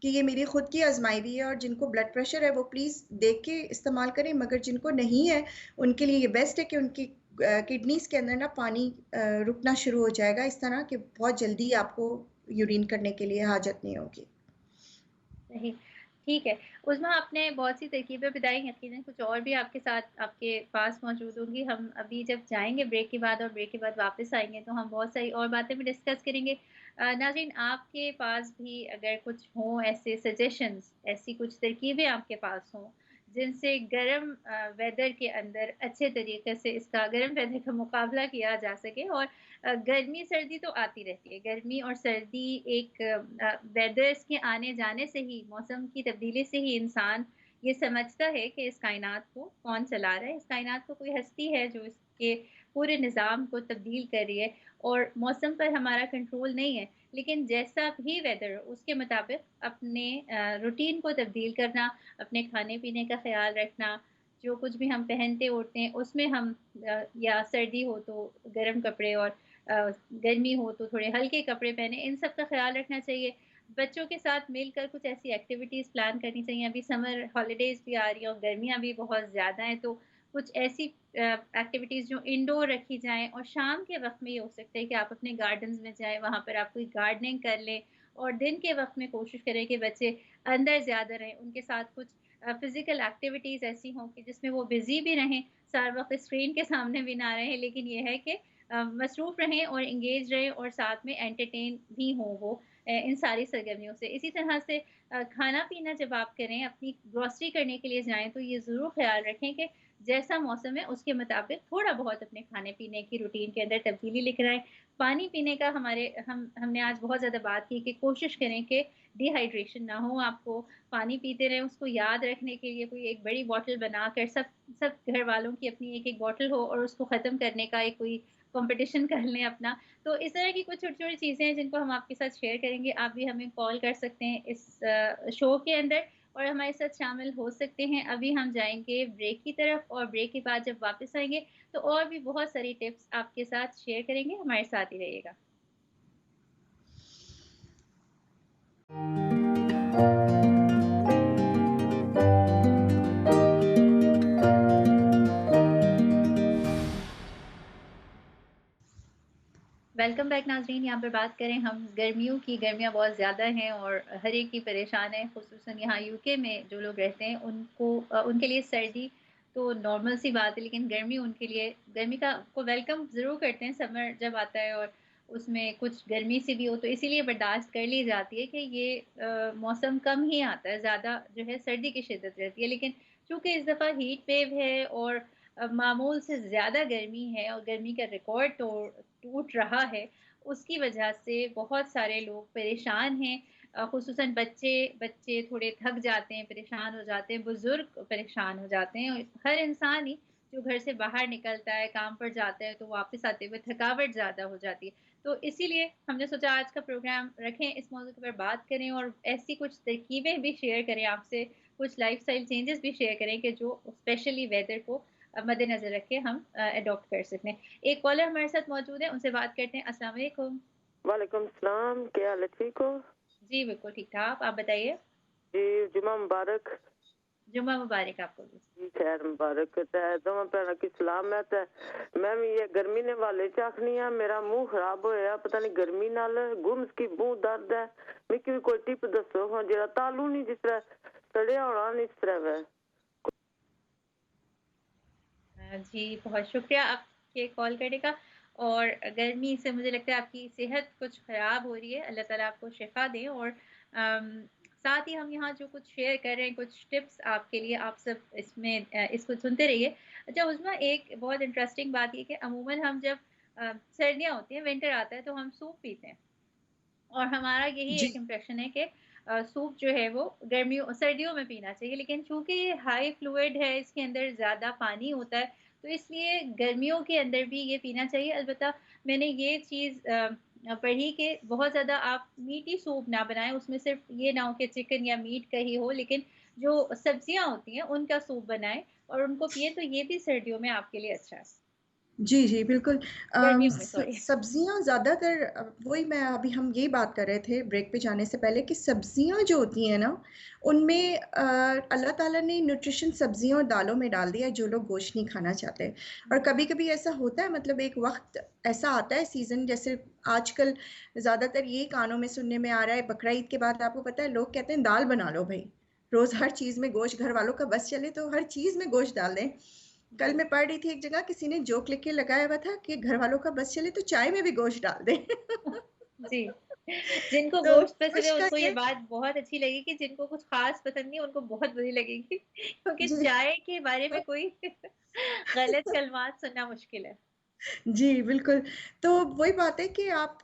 कि ये मेरी खुद की आजमाई हुई है। और जिनको ब्लड प्रेशर है वो प्लीज़ देख के इस्तेमाल करें, मगर जिनको नहीं है उनके लिए ये बेस्ट है कि उनकी किडनीज के अंदर ना पानी रुकना शुरू हो जाएगा, इस तरह कि बहुत जल्दी आपको यूरिन करने के लिए हाजत नहीं होगी। सही, ठीक है। उज़मा, आपने बहुत सी तरकीबें बताई, यकीनन कुछ और भी आपके साथ आपके पास मौजूद होंगी। हम अभी जब जाएँगे ब्रेक के बाद और ब्रेक के बाद वापस आएँगे तो हम बहुत सारी और बातें भी डिस्कस करेंगे। नाज़रीन, आपके पास भी अगर कुछ हों ऐसे सजेशंस, ऐसी कुछ तरकीबें आपके पास हों, जिनसे गरम वेदर के अंदर अच्छे तरीके से इसका गरम वेदर का मुकाबला किया जा सके, और गर्मी-सर्दी तो आती रहती है। गर्मी और सर्दी एक वेदर्स के आने-जाने से ही, मौसम की तब्दीली से ही इंसान ये समझता है कि इस कायनात को कौन चला रहा है। इस कायनात को कोई हस्ती है जो इसके पूरे निज़ाम को तब्दील कर रही है, और मौसम पर हमारा कंट्रोल नहीं है। लेकिन जैसा भी वेदर हो उसके मुताबिक अपने रूटीन को तब्दील करना, अपने खाने-पीने का ख़्याल रखना, जो कुछ भी हम पहनते-ओढ़ते हैं उसमें हम या सर्दी हो तो गर्म कपड़े, और गर्मी हो तो थोड़े हल्के कपड़े पहने, इन सब का ख़्याल रखना चाहिए। बच्चों के साथ मिलकर कुछ ऐसी एक्टिविटीज़ प्लान करनी चाहिए। अभी समर हॉलिडेज़ भी आ रही हैं और गर्मियाँ भी बहुत ज़्यादा हैं, तो कुछ ऐसी एक्टिविटीज़ जो इंडोर रखी जाएँ, और शाम के वक़्त में ये हो सकता है कि आप अपने गार्डन्स में जाएँ, वहाँ पर आप कोई गार्डनिंग कर लें, और दिन के वक़्त में कोशिश करें कि बच्चे अंदर ज़्यादा रहें। उनके साथ कुछ फ़िज़िकल एक्टिविटीज़ ऐसी हों कि जिसमें वो बिज़ी भी रहें, सारा वक़्त स्क्रीन के सामने भी ना रहें, लेकिन ये है कि मसरूफ़ रहें और एंगेज रहें, और साथ में एंटरटेन भी हों वो। इन सारी सरगर्मियों से। इसी तरह से खाना-पीना जब आप करें, अपनी ग्रॉसरी करने के लिए जाएँ, तो ये ज़रूर ख़्याल रखें कि जैसा मौसम है उसके मुताबिक थोड़ा-बहुत अपने खाने-पीने की रूटीन के अंदर तब्दीली लेकर आएँ। पानी पीने का हमने आज बहुत ज़्यादा बात की कि कोशिश करें कि डिहाइड्रेशन ना हो आपको, पानी पीते रहें। उसको याद रखने के लिए कोई एक बड़ी बॉटल बनाकर सब सब घर वालों की अपनी एक-एक बॉटल हो और उसको ख़त्म करने का एक कोई कॉम्पिटिशन कर लें अपना। तो इस तरह की कुछ छोटी-छोटी चीज़ें हैं जिनको हम आपके साथ शेयर करेंगे। आप भी हमें कॉल कर सकते हैं इस शो के अंदर और हमारे साथ शामिल हो सकते हैं। अभी हम जाएँगे ब्रेक की तरफ और ब्रेक के बाद जब वापस आएँगे तो और भी बहुत सारी टिप्स आपके साथ शेयर करेंगे। हमारे साथ ही रहिएगा। वेलकम बैक नाज़रीन, यहाँ पर बात करें हम गर्मियों की। गर्मियाँ बहुत ज़्यादा हैं और हर एक ही परेशान है, ख़ुसूसन यहाँ यूके में जो लोग रहते हैं उनके लिए सर्दी तो नॉर्मल सी बात है, लेकिन गर्मी उनके लिए गर्मी का को वेलकम ज़रूर करते हैं समर जब आता है और उसमें कुछ गर्मी से भी हो तो इसीलिए बर्दाश्त कर ली जाती है कि ये मौसम कम ही आता है, ज़्यादा जो है सर्दी की शिद्दत रहती है। लेकिन चूँकि इस दफ़ा हीट वेव है और मामूल से ज़्यादा गर्मी है और गर्मी का रिकॉर्ड टूट रहा है, उसकी वजह से बहुत सारे लोग परेशान हैं। ख़ुसूसन बच्चे बच्चे थोड़े थक जाते हैं, परेशान हो जाते हैं, बुज़ुर्ग परेशान हो जाते हैं और हर इंसान ही जो घर से बाहर निकलता है, काम पर जाता है, तो वापस आते हुए थकावट ज़्यादा हो जाती है। तो इसीलिए हमने सोचा आज का प्रोग्राम रखें, इस मौज़ू पर बात करें और ऐसी कुछ तरकीबें भी शेयर करें आपसे, कुछ लाइफ़स्टाइल चेंजेस भी शेयर करें कि जो स्पेशली वेदर को मद्देनज़र रख के हम एडॉप्ट कर सकें। एक कॉलर हमारे साथ मौजूद है, उनसे बात करते हैं। अस्सलाम वालेकुम। वालेकुम सलाम, क्या हाल है, ठीक हो? जी, बिल्कुल ठीक-ठाक, आप बताइए? जी, जुमा मुबारक। जुम्मा मुबारक आपको भी। जी खैर मुबारक ते दोवां भैणां की सलाम है ते मैं भी ये गर्मी ने वाले च आखनी आ मेरा मुंह खराब होया पता नहीं गर्मी नाल गुम्स की मुंह दर्द है मिकी भी कोई टिप दसो हां जेड़ा तालू नहीं जिस तरह सड़िया होना नहीं इस तरह है। जी, बहुत शुक्रिया आपके कॉल करने का और गर्मी से मुझे लगता है आपकी सेहत कुछ ख़राब हो रही है, अल्लाह ताला आपको शिफ़ा दें और साथ ही हम यहाँ जो कुछ शेयर कर रहे हैं, कुछ टिप्स आपके लिए, आप सब इसको सुनते रहिए। अच्छा उज़मा, एक बहुत इंटरेस्टिंग बात ये कि अमूमन हम जब सर्दियाँ होती हैं, विंटर आता है तो हम सूप पीते हैं। और हमारा यही जी एक इम्प्रेशन है कि सूप जो है वो सर्दियों में पीना चाहिए, लेकिन चूँकि ये हाई फ्लूइड है, इसके अंदर ज़्यादा पानी होता है, तो इसलिए गर्मियों के अंदर भी ये पीना चाहिए। अलबत्ता मैंने ये चीज़ पढ़ी कि बहुत ज़्यादा आप मीठी सूप ना बनाएँ, उसमें सिर्फ़ ये ना हो कि चिकन या मीट का ही हो, लेकिन जो सब्जियाँ होती हैं, उनका सूप बनाएँ और उनको पिएँ, तो ये भी सर्दियों में आपके लिए अच्छा है। जी, जी, बिल्कुल। गर्मियों में, स सॉरी। सब्ज़ियाँ ज़्यादातर वही मैं अभी हम यही बात कर रहे थे ब्रेक पे जाने से पहले कि सब्ज़ियाँ जो होती हैं ना, उनमें अल्लाह ताला ने न्यूट्रिशन सब्ज़ियों और दालों में डाल दिया है, जो लोग गोश्त नहीं खाना चाहते। और हुँ, कभी-कभी ऐसा होता है मतलब एक वक़्त ऐसा आता है सीज़न जैसे आजकल ज़्यादातर यही कानों में सुनने में आ रहा है, बकरा ईद के बाद आपको पता है लोग कहते हैं दाल बना लो भई। रोज़ हर चीज़ में गोश्त घर वालों का बस चले तो हर चीज़ में गोश्त डाल दें। कल जी। मैं पढ़ रही थी एक जगह किसी ने जोक लिख के लगाया हुआ था कि घर वालों का बस चले तो चाय में भी गोश्त डाल दें। जी। जिनको तो गोश्त पसंद है उसका उनको ये ये बात बहुत अच्छी लगेगी, जिनको कुछ ख़ास पसंद नहीं है उनको बहुत बुरी लगेगी क्योंकि जी चाय के बारे में कोई गलत कलमात सुनना मुश्किल है। जी, बिल्कुल। तो वही बात है कि आप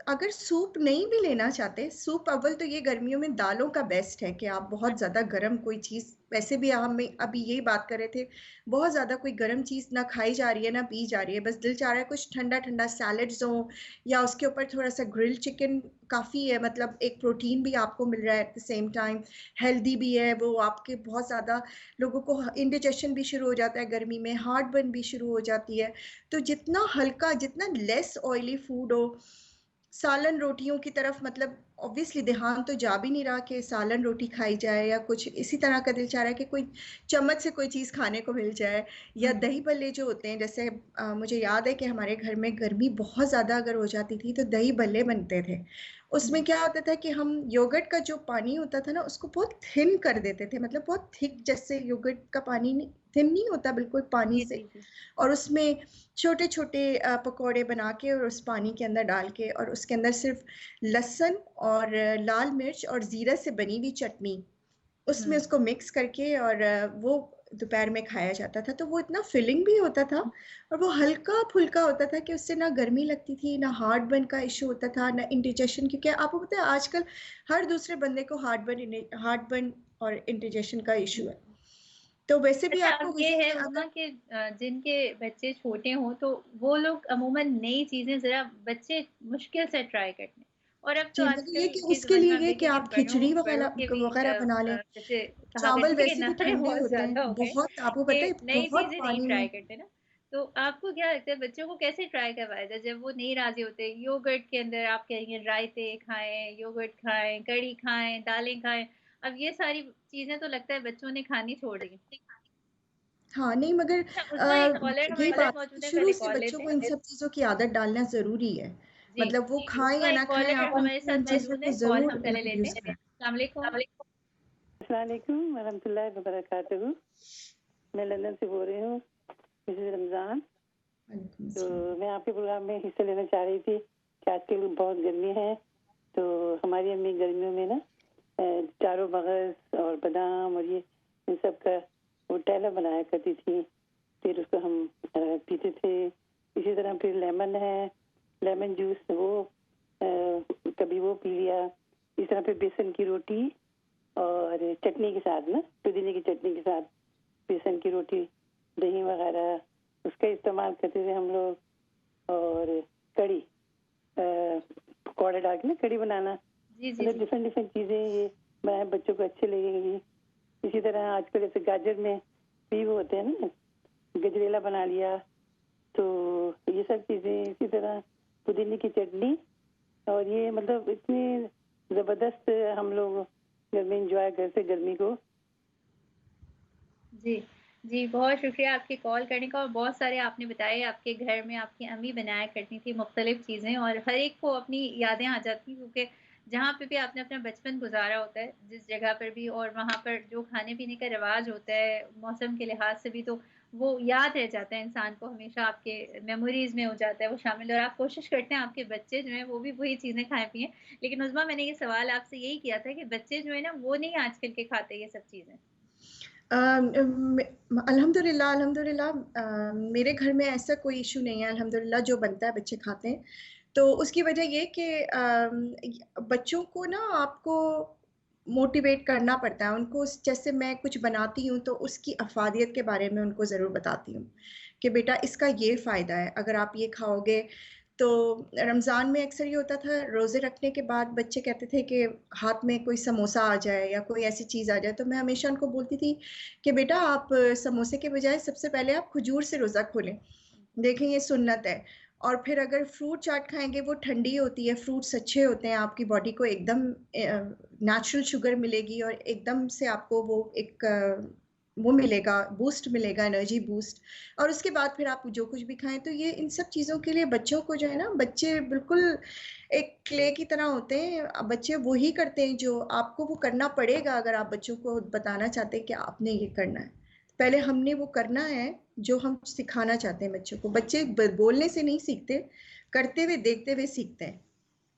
अगर सूप नहीं भी लेना चाहते, सूप अव्वल तो ये गर्मियों में दालों का बेस्ट है कि आप बहुत ज़्यादा गरम कोई चीज़ वैसे भी हम अभी यही बात कर रहे थे, बहुत ज़्यादा कोई गरम चीज़ ना खाई जा रही है, ना पी जा रही है, बस दिल चाह रहा है कुछ ठंडा-ठंडा सैलेड्स हों या उसके ऊपर थोड़ा-सा ग्रिल्ड चिकन काफ़ी है, मतलब एक प्रोटीन भी आपको मिल रहा है at the same time, healthy भी है, वो आपके बहुत ज़्यादा लोगों को इंडिजेशन भी शुरू हो जाता है गर्मी में, हार्ट बर्न भी शुरू हो जाती है। तो जितना हल्का जितना लेस ऑयली फूड हो सालन रोटियों की तरफ मतलब ऑब्वियसली ध्यान तो जा भी नहीं रहा कि सालन रोटी खाई जाए या कुछ इसी तरह का दिल चाह रहा है कि कोई चम्मच से कोई चीज़ खाने को मिल जाए या हुँ, दही भल्ले जो होते हैं जैसे मुझे याद है कि हमारे घर में गर्मी बहुत ज़्यादा अगर हो जाती थी तो दही भल्ले बनते थे उसमें क्या होता था कि हम योगर्ट का जो पानी होता था ना उसको बहुत थिन कर देते थे, मतलब बहुत थिक, जैसे योगर्ट का पानी थिन नहीं होता बिल्कुल पानी जी से, जी जी और उसमें छोटे छोटे पकौड़े बना के और उस पानी के अंदर डाल के और उसके अंदर सिर्फ लहसुन और लाल मिर्च और जीरा से बनी हुई चटनी, उसमें उसको मिक्स करके और वो दोपहर में खाया जाता था। तो वो इतना फिलिंग भी होता था और वो हल्का फुल्का होता था कि उससे ना गर्मी लगती थी, ना हार्ट बर्न का इशू होता था, ना इंडिजेशन, क्योंकि आपको पता है आजकल हर दूसरे बंदे को हार्ट बर्न और इंडिजेशन का इशू है। तो वैसे भी अच्छा, आपको अब ये है उस्मा अगर कि जिनके बच्चे छोटे हों तो वो लोग अमूमन नई चीज़ें ज़रा बच्चे मुश्किल से ट्राई करते हैं। और अब तो जी, मतलब ये आजकल कि के उसके ज़माने लिए में आप ये कि देखें कि आप बड़ों खिचड़ी बड़ों वगैरह के भी वगैरह बना लें। जैसे कहावत चावल नहीं है कि वैसे भी नखरे ठंडे बहुत होते ज़्यादा हैं, हो गए बहुत आपको कि पता है नई बहुत चीज़ें नहीं पानी ट्राई में। करते ना। तो आपको क्या लगता है बच्चों को कैसे ट्राई करवाया जाए जब वो नहीं राज़ी होते? योगर्ट के अंदर आप कहेंगे रायते खाएँ, योगर्ट खाएँ, कढ़ी खाएँ, दालें खाएँ। अब ये सारी चीज़ें तो लगता है बच्चों ने खानी छोड़ दी। हाँ, नहीं मगर अच्छा, उस्मा एक कॉलर यही हमारे साथ बात है कि मौजूद है, शुरू पहले से कॉल बच्चों लेते को हैं। इन सब चीज़ों की आदत डालना ज़रूरी है। जी, मतलब वो खाएँ उस्मा या एक ना खाएँ, कॉलर आप हमारे उनको साथ इन चीज़ों मौजूद को है, कॉल ज़रूर हम पहले लेते इंट्रोड्यूस हैं। करें। अस्सलाम वालेकुम। अस्सलाम वालेकुम वरहमतुल्लाहि वबरकातुहू। मैं लंदन से बोल रही हूँ, मिसेस रमज़ान। वालेकुम तो अस्सलाम। मैं आपके प्रोग्राम में हिस्सा लेना चाह रही थी कि आजकल बहुत गर्मी है, तो हमारी अम्मी गर्मियों में ना चारों मगज़ और बादाम और ये इन सब का वो टैला बनाया करती थी, फिर उसको हम पीते थे। इसी तरह फिर लेमन है, लेमन जूस वो कभी वो पी लिया। इस तरह फिर बेसन की रोटी और चटनी के साथ ना, पुदीने की चटनी के साथ बेसन की रोटी, दही वगैरह उसका इस्तेमाल करते थे हम लोग। और कड़ी, पकौड़े डाल के ना कड़ी बनाना, जी, जी, मतलब जी। डिफरेंट डिफरेंट चीज़ें ये बनाए, बच्चों को अच्छे लगेंगी। इसी तरह आजकल जैसे गाजर में भी वो होते हैं ना, गजरेला बना लिया, तो ये सब चीज़ें। इसी तरह पुदीने की चटनी, और ये मतलब इतनी ज़बरदस्त हम लोग घर में इंजॉय करते गर्मी को। जी, जी, बहुत शुक्रिया आपके कॉल करने का और बहुत सारे आपने बताए आपके घर में आपकी अम्मी बनाया करती थी मुख्तलिफ़ चीज़ें और हर एक को अपनी यादें आ जाती हैं क्योंकि जहाँ पे भी आपने अपना बचपन गुज़ारा होता है, जिस जगह पर भी और वहाँ पर जो खाने-पीने का रिवाज होता है, मौसम के लिहाज से भी तो वो याद रह जाता है इंसान को हमेशा आपके मेमोरीज़ में हो जाता है वो शामिल और आप कोशिश करते हैं आपके बच्चे जो हैं वो भी वही चीज़ें खाएँ-पिएँ। लेकिन उज़्मा मैंने ये सवाल आपसे यही किया था कि बच्चे जो हैं ना वो नहीं आजकल के खाते ये सब चीज़ें। अल्हम्दुलिल्लाह अल्हम्दुलिल्लाह, मेरे घर में ऐसा कोई इशू नहीं है, अल्हम्दुलिल्लाह जो बनता है बच्चे खाते हैं। तो उसकी वजह ये कि बच्चों को ना आपको मोटिवेट करना पड़ता है उनको, जैसे मैं कुछ बनाती हूँ तो उसकी अफादियत के बारे में उनको ज़रूर बताती हूँ कि बेटा इसका ये फ़ायदा है, अगर आप ये खाओगे तो। रमज़ान में अक्सर ये होता था, रोज़े रखने के बाद बच्चे कहते थे कि हाथ में कोई समोसा आ जाए या कोई ऐसी चीज़ आ जाए, तो मैं हमेशा उनको बोलती थी कि बेटा आप समोसे के बजाय सबसे पहले आप खजूर से रोज़ा खोलें, देखें ये सुन्नत है। और फिर अगर फ्रूट चाट खाएंगे, वो ठंडी होती है, फ्रूट्स अच्छे होते हैं, आपकी बॉडी को एकदम नेचुरल शुगर मिलेगी और एकदम से आपको वो एक वो मिलेगा, बूस्ट मिलेगा, एनर्जी बूस्ट। और उसके बाद फिर आप जो कुछ भी खाएं, तो ये इन सब चीज़ों के लिए बच्चों को जो है ना, बच्चे बिल्कुल एक क्ले की तरह होते हैं, बच्चे वही करते हैं जो आपको वो करना पड़ेगा अगर आप बच्चों को बताना चाहते हैं कि आपने ये करना है। पहले हमने वो करना है जो हम सिखाना चाहते हैं बच्चों को। बच्चे बोलने से नहीं सीखते, करते हुए देखते हुए सीखते हैं।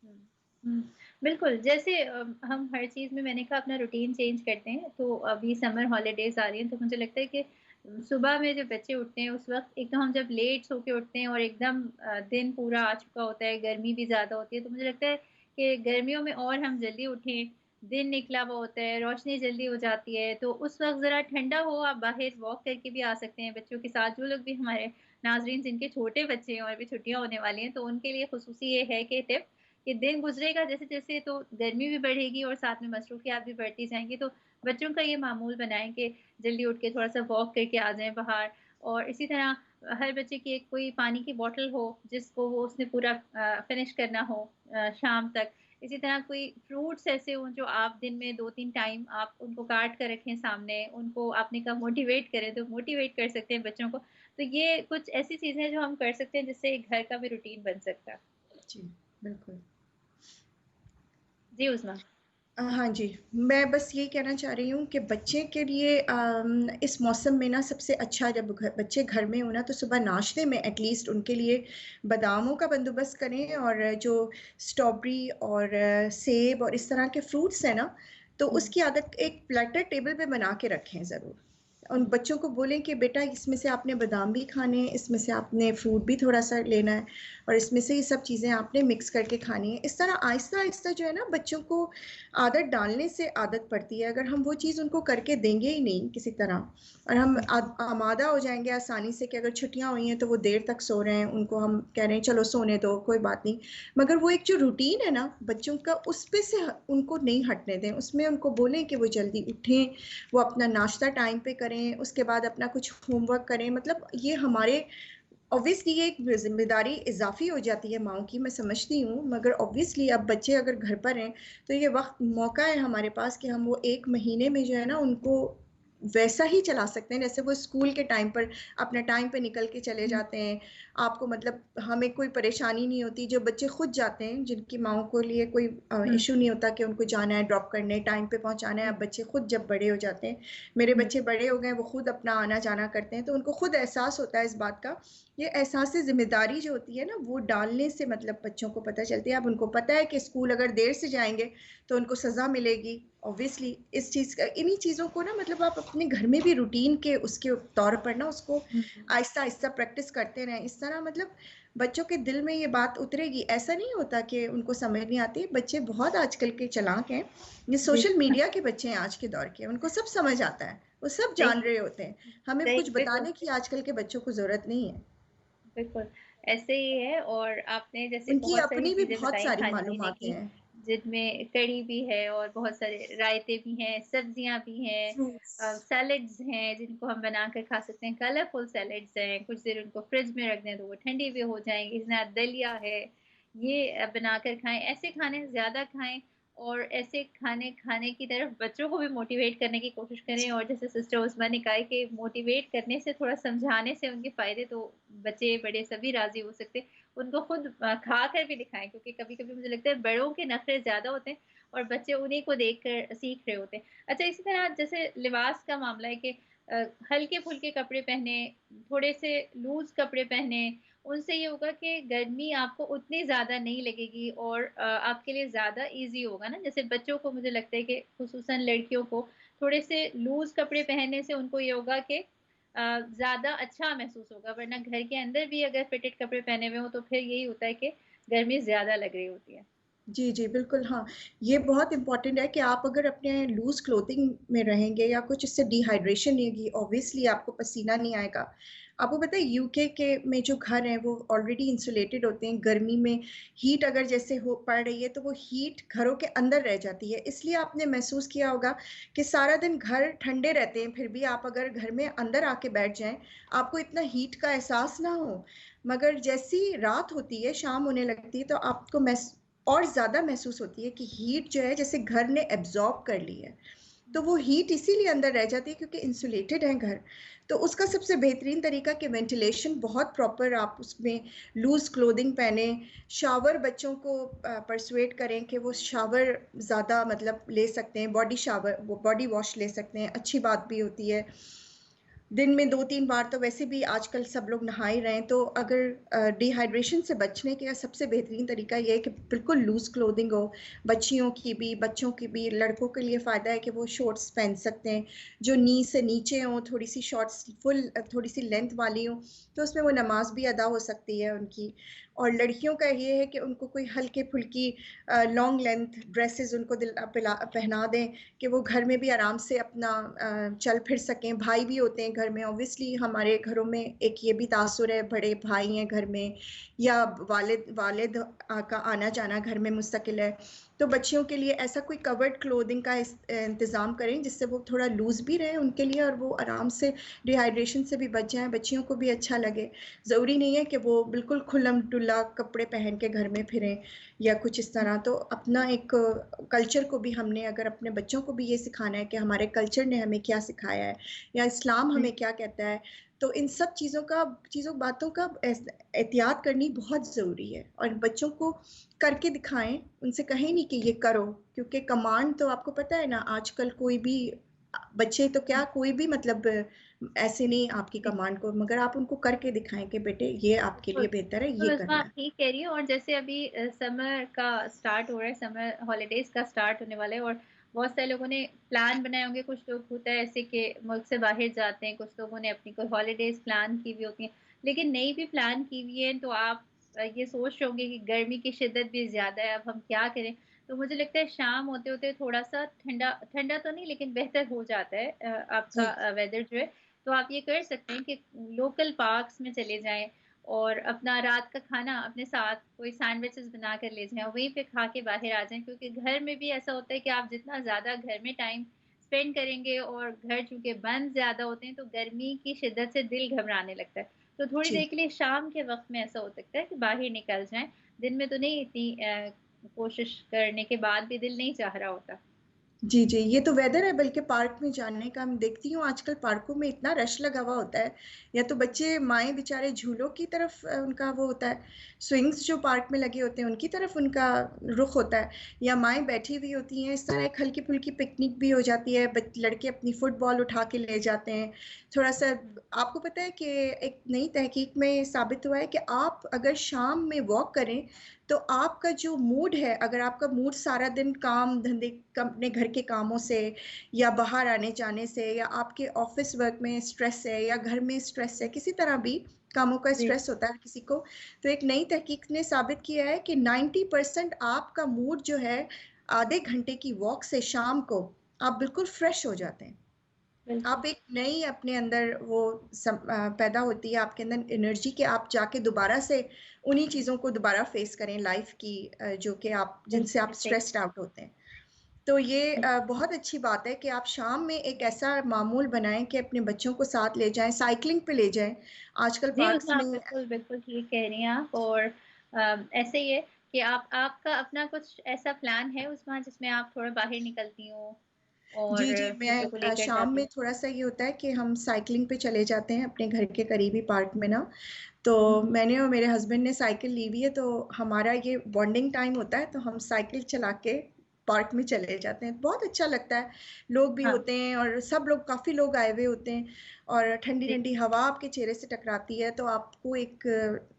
हुँ, हुँ। बिल्कुल, जैसे हम हर चीज़ में मैंने कहा अपना रूटीन चेंज करते हैं, तो अभी समर हॉलिडेज़ आ रही हैं, तो मुझे लगता है कि सुबह में जब बच्चे उठते हैं, उस वक़्त एक तो हम जब लेट सो के उठते हैं और एकदम दिन पूरा आ चुका होता है, गर्मी भी ज़्यादा होती है, तो मुझे लगता है कि गर्मियों में और हम जल्दी उठें, दिन निकला हुआ होता है, रोशनी जल्दी हो जाती है, तो उस वक़्त ज़रा ठंडा हो, आप बाहर वॉक करके भी आ सकते हैं बच्चों के साथ। जो लोग भी हमारे नाज़रीन जिनके छोटे बच्चे हैं और अभी छुट्टियाँ होने वाली हैं, तो उनके लिए ख़ुसूसी ये है कि टिप कि दिन गुज़रेगा जैसे-जैसे तो गर्मी भी बढ़ेगी और साथ में मसरूफ़ियात भी बढ़ती जाएँगी। तो बच्चों का ये मामूल बनाएँ कि जल्दी उठ के थोड़ा-सा वॉक करके आ जाएँ बाहर और इसी तरह हर बच्चे की एक कोई पानी की बॉटल हो, जिसको वो उसने पूरा फ़िनिश करना हो शाम तक। इसी तरह कोई फ्रूट्स ऐसे हों जो आप दिन में 2-3 टाइम आप उनको काट कर रखें सामने, उनको आपने कहा मोटिवेट करें, तो मोटिवेट कर सकते हैं बच्चों को। तो ये कुछ ऐसी चीज़ें हैं जो हम कर सकते हैं जिससे एक घर का भी रूटीन बन सकता है। जी, बिल्कुल। जी उस्मा। हाँ जी, मैं बस यही कहना चाह रही हूँ कि बच्चे के लिए इस मौसम में ना सबसे अच्छा, जब बच्चे घर में हो ना, तो सुबह नाश्ते में एटलीस्ट उनके लिए बादामों का बंदोबस्त करें, और जो स्ट्रॉबेरी और सेब और इस तरह के फ्रूट्स हैं ना, तो उसकी आदत एक प्लेटर टेबल पे बना के रखें ज़रूर। उन बच्चों को बोलें कि बेटा इसमें से आपने बादाम भी खाने हैं, इसमें से आपने फ्रूट भी थोड़ा सा लेना है, और इसमें से ये सब चीज़ें आपने मिक्स करके खानी है। इस तरह आहिस्ता आहिस्ता जो है ना, बच्चों को आदत डालने से आदत पड़ती है। अगर हम वो चीज़ उनको करके देंगे ही नहीं किसी तरह, और हम आमादा हो जाएंगे आसानी से कि अगर छुट्टियां हुई हैं तो वो देर तक सो रहे हैं, उनको हम कह रहे हैं चलो सोने दो कोई बात नहीं, मगर वो एक जो रूटीन है ना बच्चों का, उस पे से उनको नहीं हटने दें। उसमें उनको बोलें कि वो जल्दी उठें, वो अपना नाश्ता टाइम पे करें, उसके बाद अपना कुछ होमवर्क करें। मतलब ये हमारे ऑब्वियसली ये एक जिम्मेदारी इजाफी हो जाती है माओ की, मैं समझती हूँ, मगर ऑब्वियसली अब बच्चे अगर घर पर हैं तो ये वक्त मौका है हमारे पास कि हम वो एक महीने में जो है ना उनको वैसा ही चला सकते हैं जैसे वो स्कूल के टाइम पर अपने टाइम पे निकल के चले जाते हैं। आपको मतलब हमें कोई परेशानी नहीं होती, जो बच्चे खुद जाते हैं जिनकी माओ को लिए कोई इशू नहीं होता कि उनको जाना है ड्रॉप करने, टाइम पे पहुंचाना है। अब बच्चे खुद जब बड़े हो जाते हैं, मेरे बच्चे बड़े हो गए, वो खुद अपना आना जाना करते हैं, तो उनको खुद एहसास होता है इस बात का। ये एहसास जिम्मेदारी जो होती है ना, वो डालने से मतलब बच्चों को पता चलती है। अब उनको पता है कि स्कूल अगर देर से जाएंगे तो उनको सज़ा मिलेगी। ऑब्वियसली इस चीज़ का, इन्हीं चीज़ों को ना मतलब आप अपने घर में भी रूटीन के उसके तौर पर ना उसको आहिस्ता आहिस्ता प्रैक्टिस करते रहें। इस तरह मतलब बच्चों के दिल में ये बात उतरेगी। ऐसा नहीं होता कि उनको समझ नहीं आती। बच्चे बहुत आजकल के चालाक हैं, ये जी सोशल मीडिया के बच्चे हैं आज के दौर के, उनको सब समझ आता है, वो सब जान सही रहे होते हैं। हमें सही कुछ बिल्कुल बताने की आजकल के बच्चों को जरूरत नहीं है। बिल्कुल, ऐसे ही है। और आपने जैसे उनकी बहुत सारी अपनी भी चीज़ें बहुत बताई सारी खाने-पीने मालूमातें की, हैं। जिनमें कढ़ी भी है और बहुत सारे रायते भी हैं, सब्जियाँ भी हैं, फ्रूट्स। सैलेड्स हैं जिनको हम बना कर खा सकते हैं, कलरफुल सैलेड्स हैं, कुछ देर उनको फ्रिज में रख दें तो वो ठंडी भी हो जाएँगी। इसके साथ दलिया है, ये बनाकर खाएँ, ऐसे खाने ज़्यादा खाएँ और ऐसे खाने खाने की तरफ बच्चों को भी मोटिवेट करने की कोशिश करें। और जैसे सिस्टर उस्मा ने कहा है कि मोटिवेट करने से, थोड़ा समझाने से उनके फ़ायदे तो बच्चे बड़े सभी राज़ी हो सकते हैं। उनको खुद खा कर भी दिखाएँ, क्योंकि कभी-कभी मुझे लगता है बड़ों के नखरे ज़्यादा होते हैं और बच्चे उन्हीं को देख कर सीख रहे होते हैं। अच्छा, इसी तरह जैसे लिबास का मामला है कि हल्के-फुल्के कपड़े पहने, थोड़े से लूज़ कपड़े पहने, उनसे ये होगा कि गर्मी आपको उतनी ज़्यादा नहीं लगेगी और आपके लिए ज़्यादा ईज़ी होगा ना। जैसे बच्चों को मुझे लगता है कि ख़ुसूसन लड़कियों को थोड़े से लूज़ कपड़े पहनने से उनको ये होगा कि ज़्यादा अच्छा महसूस होगा, वरना घर के अंदर भी अगर फिटेड कपड़े पहने हुए हों तो फिर यही होता है कि गर्मी ज़्यादा लग रही होती है। जी, जी, बिल्कुल, हाँ। ये बहुत इम्पोर्टेंट है कि आप अगर अपने लूज़ क्लॉथिंग में रहेंगे या कुछ, इससे डिहाइड्रेशन नहीं होगी, ऑब्वियसली आपको पसीना नहीं आएगा। आपको पता है यूके के में जो घर हैं वो ऑलरेडी इंसुलेटेड होते हैं। गर्मी में हीट अगर जैसे हो पड़ रही है तो वो हीट घरों के अंदर रह जाती है। इसलिए आपने महसूस किया होगा कि सारा दिन घर ठंडे रहते हैं, फिर भी आप अगर घर में अंदर आके बैठ जाएँ, आपको इतना हीट का एहसास ना हो। मगर जैसी रात होती है, शाम होने लगती है, तो आपको और ज़्यादा महसूस होती है कि हीट जो है जैसे घर ने एब्जॉर्ब कर ली है। तो वो हीट इसीलिए अंदर रह जाती है क्योंकि इंसुलेटेड है घर। तो उसका सबसे बेहतरीन तरीका कि वेंटिलेशन बहुत प्रॉपर, आप उसमें लूज़ क्लोथिंग पहने। शावर बच्चों को परसुएट करें कि वो शावर ज़्यादा मतलब ले सकते हैं, बॉडी शावर, वो बॉडी वॉश ले सकते हैं, अच्छी बात भी होती है। दिन में 2-3 बार तो वैसे भी आजकल सब लोग नहा ही रहे हैं। तो अगर डिहाइड्रेशन से बचने का सबसे बेहतरीन तरीका ये है कि बिल्कुल लूज़ क्लोथिंग हो, बच्चियों की भी, बच्चों की भी। लड़कों के लिए फ़ायदा है कि वो शॉर्ट्स पहन सकते हैं जो नी से नीचे हों, थोड़ी सी शॉर्ट्स फुल थोड़ी सी लेंथ वाली हों, तो उसमें वो नमाज भी अदा हो सकती है उनकी। और लड़कियों का ये है कि उनको कोई हल्के फुल्की लॉन्ग लेंथ ड्रेसेस उनको पहना दें कि वो घर में भी आराम से अपना चल फिर सकें। भाई भी होते हैं घर में, ऑब्वियसली हमारे घरों में एक ये भी तासुर है, बड़े भाई हैं घर में, या वालिद वालिद का आना जाना घर में मुस्तकिल है। तो बच्चियों के लिए ऐसा कोई कवर्ड क्लोथिंग का इंतज़ाम करें जिससे वो थोड़ा लूज़ भी रहे उनके लिए और वो आराम से डिहाइड्रेशन से भी बच जाएं, बच्चियों को भी अच्छा लगे। ज़रूरी नहीं है कि वो बिल्कुल खुल्लम डुल्ला कपड़े पहन के घर में फिरें। या कुछ इस तरह। तो अपना एक कल्चर को भी हमने, अगर अपने बच्चों को भी ये सिखाना है कि हमारे कल्चर ने हमें क्या सिखाया है या इस्लाम हमें क्या कहता है, तो इन सब चीज़ों बातों का एहतियात करनी बहुत ज़रूरी है। और बच्चों को करके दिखाएं, उनसे कहें नहीं कि ये करो, क्योंकि कमांड तो आपको पता है ना, आजकल कोई भी बच्चे तो क्या, कोई भी मतलब ऐसे नहीं आपकी कमांड को, मगर आप उनको करके दिखाएं कि बेटे ये आपके लिए बेहतर है, तो ये उसमें करना आप है। ठीक कह रही हो। और जैसे अभी समर का स्टार्ट हो रहा है, समर हॉलीडेज का स्टार्ट होने वाला है, और बहुत सारे लोगों ने प्लान बनाए होंगे। कुछ लोग होता है ऐसे कि मुल्क से बाहर जाते हैं, कुछ लोगों ने अपनी कोई हॉलीडेज प्लान की हुई होती हैं, लेकिन नहीं भी प्लान की हुई है तो आप ये सोच रहे होंगे कि गर्मी की शिद्दत भी ज़्यादा है, अब हम क्या करें। तो मुझे लगता है शाम होते होते थोड़ा सा ठंडा ठंडा तो नहीं, लेकिन बेहतर हो जाता है जी आपका वेदर जो है। तो आप ये कर सकते हैं कि लोकल पार्क्स में चले जाएं, और अपना रात का खाना अपने साथ कोई सैंडविचेस बना कर ले जाएँ, वहीं पे खा के बाहर आ जाएँ। क्योंकि घर में भी ऐसा होता है कि आप जितना ज़्यादा घर में टाइम स्पेंड करेंगे, और घर चूँकि बंद ज़्यादा होते हैं, तो गर्मी की शिद्दत से दिल घबराने लगता है। तो थोड़ी जी देर के लिए शाम के वक़्त में ऐसा हो सकता है कि बाहर निकल जाएँ। दिन में तो नहीं, इतनी कोशिश करने के बाद भी दिल नहीं चाह रहा होता। जी जी, ये तो वेदर है। बल्कि पार्क में जाने का मैं देखती हूँ आजकल पार्कों में इतना रश लगा हुआ होता है, या तो बच्चे माएँ बेचारे झूलों की तरफ उनका वो होता है, स्विंग्स जो पार्क में लगे होते हैं उनकी तरफ उनका रुख होता है, या माएँ बैठी हुई होती हैं। इस तरह एक हल्की फुल्की पिकनिक भी हो जाती है, लड़के अपनी फुटबॉल उठा के ले जाते हैं थोड़ा सा। आपको पता है कि एक नई तहकीक में साबित हुआ है कि आप अगर शाम में वॉक करें तो आपका जो मूड है, अगर आपका मूड सारा दिन काम धंधे अपने घर के कामों से या बाहर आने जाने से, या आपके ऑफिस वर्क में स्ट्रेस है या घर में स्ट्रेस है, किसी तरह भी कामों का जी। स्ट्रेस होता है किसी को, तो एक नई तहकीक ने साबित किया है कि 90% आपका मूड जो है आधे घंटे की वॉक से शाम को आप बिल्कुल फ्रेश हो जाते हैं। बिल्कुल। आप एक नई अपने अंदर वो पैदा होती है आपके अंदर एनर्जी के, आप जाके दोबारा से उन्हीं चीज़ों को दोबारा फेस करें लाइफ की, जो कि आप जिनसे आप बिल्कुल सही। स्ट्रेस्ड आउट होते हैं। तो ये बहुत अच्छी बात है कि आप शाम में एक ऐसा मामूल बनाएं कि अपने बच्चों को साथ ले जाएं, साइकिलिंग पे ले जाएं। आजकल जी, पार्क्स उसमें आप में बिल्कुल, बिल्कुल ठीक कह रही हैं आप। और ऐसे ही है कि आपका अपना कुछ ऐसा प्लान है उसमें जिसमें आप थोड़ा बाहर निकलती हो जी और जी, बच्चों को मैं लेकर शाम जाती में हो? थोड़ा सा ये होता है कि हम साइकिलिंग पे चले जाते हैं अपने घर के करीबी पार्क में ना। तो हुँ, मैंने और मेरे हस्बैंड ने साइकिल ली हुई है, तो हमारा ये बॉन्डिंग टाइम होता है, तो हम साइकिल चला के पार्क में चले जाते हैं। बहुत अच्छा लगता है, लोग भी हाँ, होते हैं और सब लोग, काफ़ी लोग आए हुए होते हैं, और ठंडी जी, ठंडी हवा आपके चेहरे से टकराती है तो आपको एक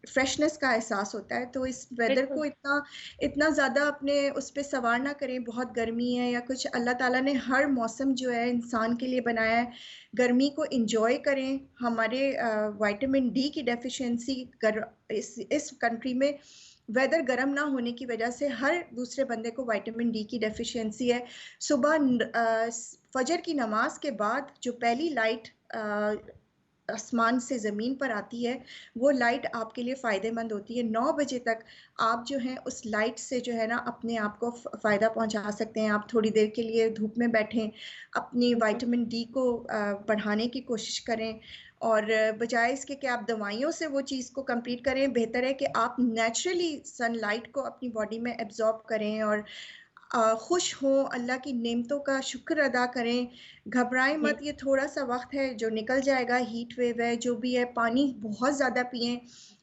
फ्रेशनेस का एहसास होता है। तो इस वेदर बिल्कुल। को इतना इतना ज़्यादा अपने उस पे सवार ना करें, बहुत गर्मी है या कुछ। अल्लाह ताला ने हर मौसम जो है इंसान के लिए बनाया है, गर्मी को एंजॉय करें। हमारे विटामिन डी की डेफिशिएंसी इस कंट्री में वेदर गर्म ना होने की वजह से हर दूसरे बंदे को विटामिन डी की डेफिशिएंसी है। सुबह फजर की नमाज के बाद जो पहली लाइट आसमान से ज़मीन पर आती है, वो लाइट आपके लिए फ़ायदेमंद होती है। 9 बजे तक आप जो हैं उस लाइट से जो है ना अपने आप को फ़ायदा पहुंचा सकते हैं। आप थोड़ी देर के लिए धूप में बैठें, अपनी बिल्कुल, विटामिन डी को बढ़ाने की कोशिश करें, और बजाय इसके कि आप दवाइयों से वो चीज़ को कंप्लीट करें, बेहतर है कि आप नेचुरली सनलाइट को अपनी बॉडी में एब्जॉर्ब करें, और खुश हों, अल्लाह की नेमतों का शुक्र अदा करें। घबराएं जी, मत, ये थोड़ा सा वक्त है जो निकल जाएगा। हीट वेव है जो भी है, पानी बहुत ज़्यादा पिएं,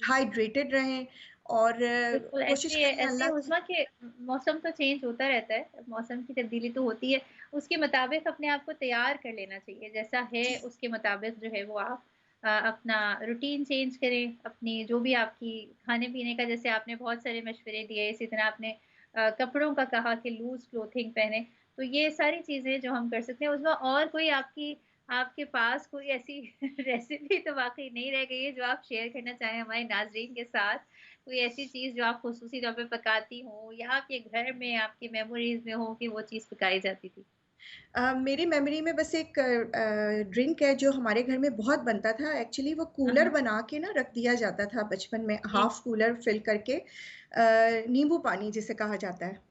हाइड्रेटेड रहें, और बिल्कुल कोशिश करें ऐसे अल्लाह की। उज़्मा कि मौसम तो चेंज होता रहता है, मौसम की तब्दीली तो होती है, उसके मुताबिक अपने आप को तैयार कर लेना चाहिए। जैसा है जी उसके मुताबिक जो है वो आप अपना रूटीन चेंज करें, अपनी जो भी आपकी खाने-पीने का, जैसे आपने बहुत सारे मशवरे दिए, इसी तरह आपने कपड़ों का कहा कि लूज़ क्लॉथिंग पहनें। तो ये सारी चीज़ें जो हम कर सकते हैं उज़्मा। और कोई आपके पास कोई ऐसी रेसिपी तो वाक़ई नहीं रह गई है जो आप शेयर करना चाहें हमारे नाज़रीन के साथ? कोई ऐसी चीज़ जो आप ख़ुसूसी तौर पे पकाती हो, या आपके घर में आपकी मेमोरीज़ में हो कि वो चीज़ पकाई जाती थी? मेरी मेमोरी में बस एक ड्रिंक है जो हमारे घर में बहुत बनता था। एक्चुअली वो हाँ, कूलर हाँ। बना के ना रख दिया जाता था बचपन में, जी, हाफ कूलर फिल करके, नींबू पानी जिसे कहा जाता है।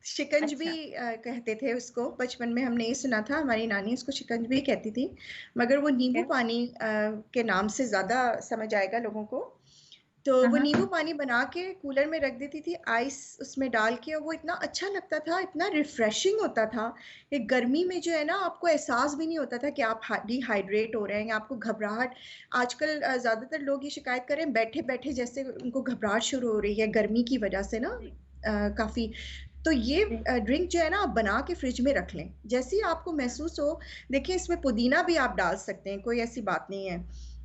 शिकंजवी अच्छा, कहते थे उसको, बचपन में हमने ये सुना था, हमारी नानी उसको शिकंजवी कहती थी, मगर वो ठीक नींबू है। पानी के नाम से ज़्यादा समझ आएगा लोगों को। तो हाँ, वो हाँ। नींबू पानी बना के कूलर में रख देती थी, आइस उसमें डाल के, और वो इतना अच्छा लगता था, इतना रिफ्रेशिंग होता था कि गर्मी में जो है ना आपको एहसास भी नहीं होता था कि आप डिहाइड्रेट हो रहे हैं, आपको घबराहट। आजकल ज़्यादातर लोग ये शिकायत करें बैठे बैठे जैसे उनको घबराहट शुरू हो रही है गर्मी की वजह से ना, जी, काफ़ी। तो ये जी। ड्रिंक जो है ना आप बना के फ्रिज में रख लें, जैसे ही आपको महसूस हो। देखिए इसमें पुदीना भी आप डाल सकते हैं, कोई ऐसी बात नहीं है।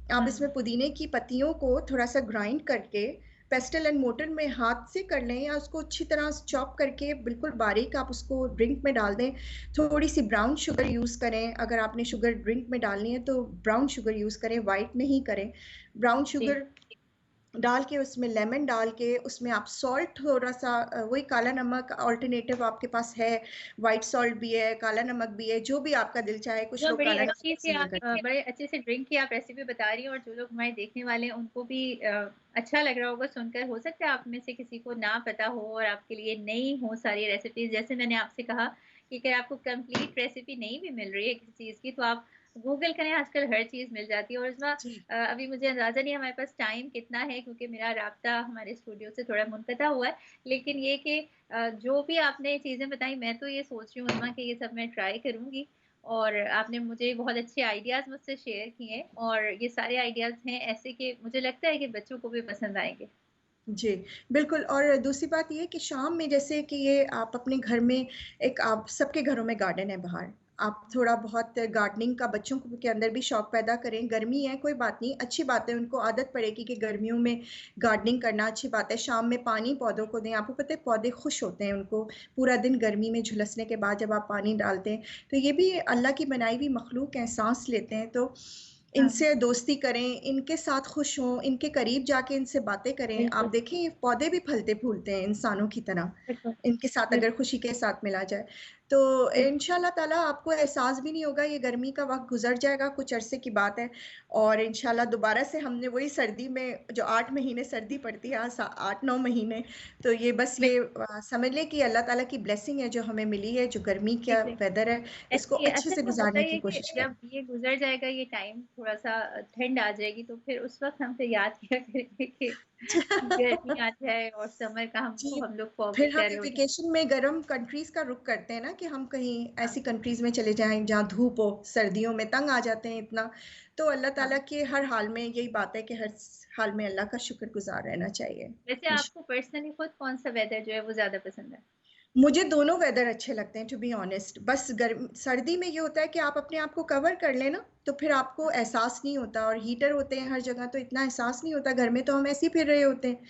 आप हाँ, इसमें पुदीने की पत्तियों को थोड़ा सा ग्राइंड करके पेस्टल एंड मोटर में हाथ से कर लें, या उसको अच्छी तरह चॉप करके बिल्कुल बारीक आप उसको ड्रिंक में डाल दें। थोड़ी सी ब्राउन शुगर यूज़ करें, अगर आपने शुगर ड्रिंक में डालनी है तो ब्राउन शुगर यूज़ करें, वाइट नहीं करें। ब्राउन जी। शुगर डाल के उसमें लेमन डाल के उसमें आप सॉल्ट थोड़ा सा, वही काला नमक अल्टरनेटिव आपके पास है, वाइट सॉल्ट भी है, काला नमक भी है, जो भी आपका दिल चाहे। कुछ बहुत लोग बड़ी काला नमक अच्छी सी पसंद नहीं आप करते। बड़े अच्छे से ड्रिंक की आप रेसिपी बता रही हैं और जो लोग हमारे देखने वाले हैं उनको भी अच्छा लग रहा होगा सुनकर। हो सकता है आप में से किसी को ना पता हो और आपके लिए नई हो सारी रेसिपीज़। जैसे मैंने आपसे कहा कि अगर आपको कंप्लीट रेसिपी नहीं भी मिल रही है किसी चीज़ की तो आप गूगल करें, आजकल हर चीज़ मिल जाती है। और इसमें जी अभी मुझे अंदाज़ा नहीं है हमारे पास टाइम कितना है क्योंकि मेरा राब्ता हमारे स्टूडियो से थोड़ा मुनक़ता हुआ है। लेकिन ये कि जो भी आपने चीज़ें बताई मैं तो ये सोच रही हूँ उस्मा कि ये सब मैं ट्राई करूँगी। और आपने मुझे बहुत अच्छे आइडियाज़ मुझसे शेयर किए और ये सारे आइडियाज़ हैं ऐसे कि मुझे लगता है कि बच्चों को भी पसंद आएँगे। जी, बिल्कुल। और दूसरी बात ये कि शाम में जैसे कि ये आप अपने घर में, एक आप सबके घरों में गार्डन है बाहर, आप थोड़ा बहुत गार्डनिंग का बच्चों को के अंदर भी शौक पैदा करें। गर्मी है कोई बात नहीं, अच्छी बात है, उनको आदत पड़ेगी कि गर्मियों में गार्डनिंग करना अच्छी बात है। शाम में पानी पौधों को दें, आपको पता है पौधे खुश होते हैं, उनको पूरा दिन गर्मी में झुलसने के बाद जब आप पानी डालते हैं, तो ये भी अल्लाह की बनाई हुई मखलूक हैं, सांस लेते हैं। तो हाँ, इनसे दोस्ती करें, इनके साथ खुश हों, इनके करीब जाके इनसे बातें करें। आप बिल्कुल, देखें ये पौधे भी फलते-फूलते हैं इंसानों की तरह, बिल्कुल, इनके साथ अगर बिल्कुल, खुशी के साथ मिला जाए। तो बिल्कुल। इंशाल्लाह ताला आपको एहसास भी नहीं होगा, ये गर्मी का वक़्त गुज़र जाएगा, कुछ अरसे की बात है। और इंशाल्लाह दोबारा से हमने वही सर्दी में जो 8 महीने सर्दी पड़ती है, 8-9 महीने, तो ये बस ये समझ लें कि अल्लाह ताला की ब्लेसिंग है जो हमें मिली है, जो गर्मी का एग्ज़ैक्टली। वेदर है, इसको ऐसे ही अच्छे असल से में होता गुज़ारने ये की है कि कोशिश करें। जब ये गुज़र जाएगा ये टाइम थोड़ा-सा ठंड आ जाएगी तो फिर उस वक़्त हम फिर याद किया करेंगे कि गर्मी आ जाए और समर का जी, हम लोग फॉरगेट फिर कर हम रहे होते हैं। वेकेशन में गरम कंट्रीज़ का रुख करते हैं ना, कि हम कहीं हाँ, ऐसी कंट्रीज़ में चले जाएँ जहाँ धूप हो, सर्दियों में तंग आ जाते हैं इतना। तो अल्लाह ताला हाँ। के हर हाल में यही बात है कि हर हाल में अल्लाह का शुक्रगुज़ार रहना चाहिए। वैसे आपको पर्सनली खुद कौन-सा वेदर जो है वो ज़्यादा पसंद है? मुझे दोनों वेदर अच्छे लगते हैं टू बी ऑनेस्ट। बस सर्दी में ये होता है कि आप अपने आप को कवर कर लें ना, तो फिर आपको एहसास नहीं होता, और हीटर होते हैं हर जगह तो इतना एहसास नहीं होता, घर में तो हम ऐसे ही फिर रहे होते हैं।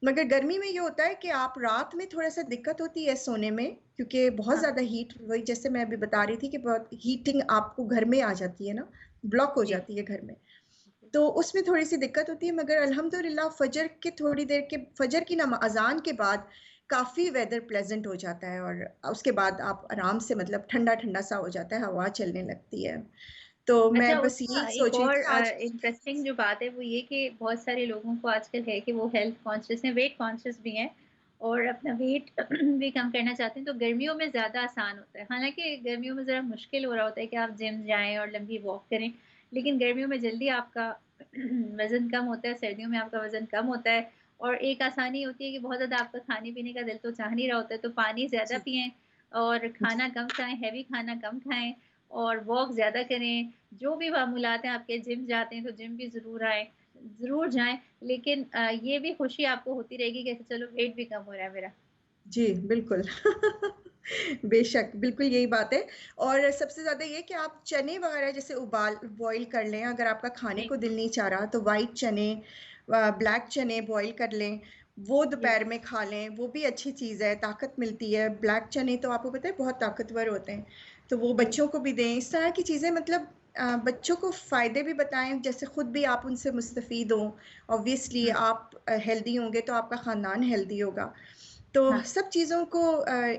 मगर गर्मी में ये होता है कि आप रात में थोड़ा सा दिक्कत होती है सोने में, क्योंकि बहुत हाँ, ज़्यादा हीट, वही जैसे मैं अभी बता रही थी कि बहुत हीटिंग आपको घर में आ जाती है ना, ब्लॉक हो जी, जाती है घर में। जी। तो उसमें थोड़ी सी दिक्कत होती है, मगर अल्हम्दुलिल्लाह फजर के थोड़ी देर के, फजर की अजान के बाद काफ़ी वेदर प्लेजेंट हो जाता है, और उसके बाद आप आराम से, मतलब ठंडा ठंडा सा हो जाता है, हवा चलने लगती है। तो मैं अच्छा बस उसका यही एक सोच रही और थी आज। इंटरेस्टिंग जो बात है वो ये कि बहुत सारे लोगों को आजकल है कि वो हेल्थ कॉन्शियस हैं, वेट कॉन्शियस भी हैं और अपना वेट भी कम करना चाहते हैं, तो गर्मियों में ज़्यादा आसान होता है। हालाँकि गर्मियों में ज़रा मुश्किल हो रहा होता है कि आप जिम जाएँ और लंबी वॉक करें, लेकिन गर्मियों में जल्दी आपका वज़न कम होता है, सर्दियों में आपका वज़न कम होता है और एक आसानी होती है कि बहुत ज़्यादा आपका खाने-पीने का दिल तो चाह नहीं रहा होता है, तो पानी ज़्यादा जी पिएँ और जी खाना कम खाएँ, हेवी खाना कम खाएँ और वॉक ज़्यादा करें। जो भी मामूलात हैं आपके, जिम जाते हैं तो जिम भी ज़रूर आएँ, ज़रूर जाएँ, लेकिन ये भी खुशी आपको होती रहेगी कि अच्छा चलो वेट भी कम हो रहा है मेरा। जी, बिल्कुल। बेशक, बिल्कुल यही बात है। और सबसे ज़्यादा ये कि आप चने वग़ैरह जैसे बॉयल कर लें, अगर आपका खाने जी, को दिल नहीं चाह रहा, तो व्हाइट चने, ब्लैक चने बॉयल कर लें, वो जी, दोपहर में खा लें, वो भी अच्छी चीज़ है, ताकत मिलती है। ब्लैक चने तो आपको पता है बहुत ताकतवर होते हैं, तो वो जी, बच्चों को भी दें। इस तरह की चीज़ें, मतलब बच्चों को फ़ायदे भी बताएँ, जैसे खुद भी आप उनसे मुस्तफ़ीद हों। ऑब्वियसली हुँ, आप हेल्दी होंगे तो आपका ख़ानदान हेल्दी होगा। तो हाँ, सब चीज़ों को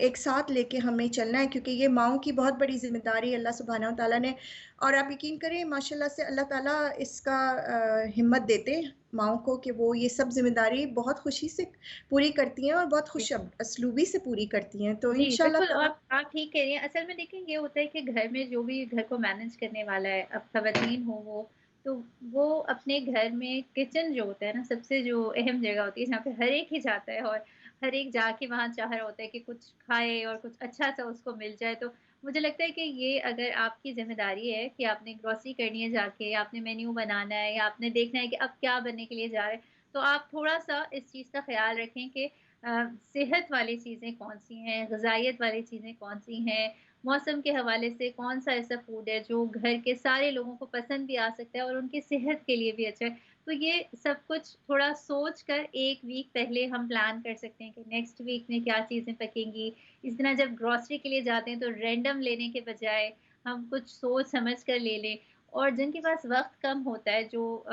एक साथ लेके हमें चलना है, क्योंकि ये माँओं की बहुत बड़ी ज़िम्मेदारी अल्लाह सुब्हानहू व तआला ने। और आप यकीन करें माशाल्लाह से अल्लाह ताला इसका हिम्मत देते हैं माँओं को, कि वो ये सब ज़िम्मेदारी बहुत खुशी से पूरी करती हैं, और बहुत जी। खुश असलूबी से पूरी करती हैं। तो जी, इंशाल्लाह बिल्कुल ताला। आप ठीक कह रही हैं। असल में देखिए ये होता है कि घर में जो भी घर को मैनेज करने वाला है, अब ख़वातीन हो वो तो वो अपने घर में किचन जो होता है ना, सबसे जो अहम जगह होती है, जहाँ पे हर एक ही जाता है और हर एक जाके वहाँ चाह रहा होता है कि कुछ खाए और कुछ अच्छा-सा उसको मिल जाए। तो मुझे लगता है कि ये अगर आपकी ज़िम्मेदारी है कि आपने ग्रोसरी करनी है जाके, या आपने मेन्यू बनाना है, या आपने देखना है कि अब क्या बनने के लिए जा रहे हैं, तो आप थोड़ा-सा इस चीज़ का ख़्याल रखें कि सेहत वाली चीज़ें कौन-सी हैं, ग़िज़ाइयत वाली चीज़ें कौन-सी हैं, मौसम के हवाले से कौन-सा ऐसा फूड है जो घर के सारे लोगों को पसंद भी आ सकता है और उनकी सेहत के लिए भी अच्छा है। तो ये सब कुछ थोड़ा सोच कर 1 वीक पहले हम प्लान कर सकते हैं कि नेक्स्ट वीक में क्या चीज़ें पकेंगी। इस तरह जब ग्रोसरी के लिए जाते हैं तो रैंडम लेने के बजाय हम कुछ सोच समझ कर ले लें। और जिनके पास वक़्त कम होता है, जो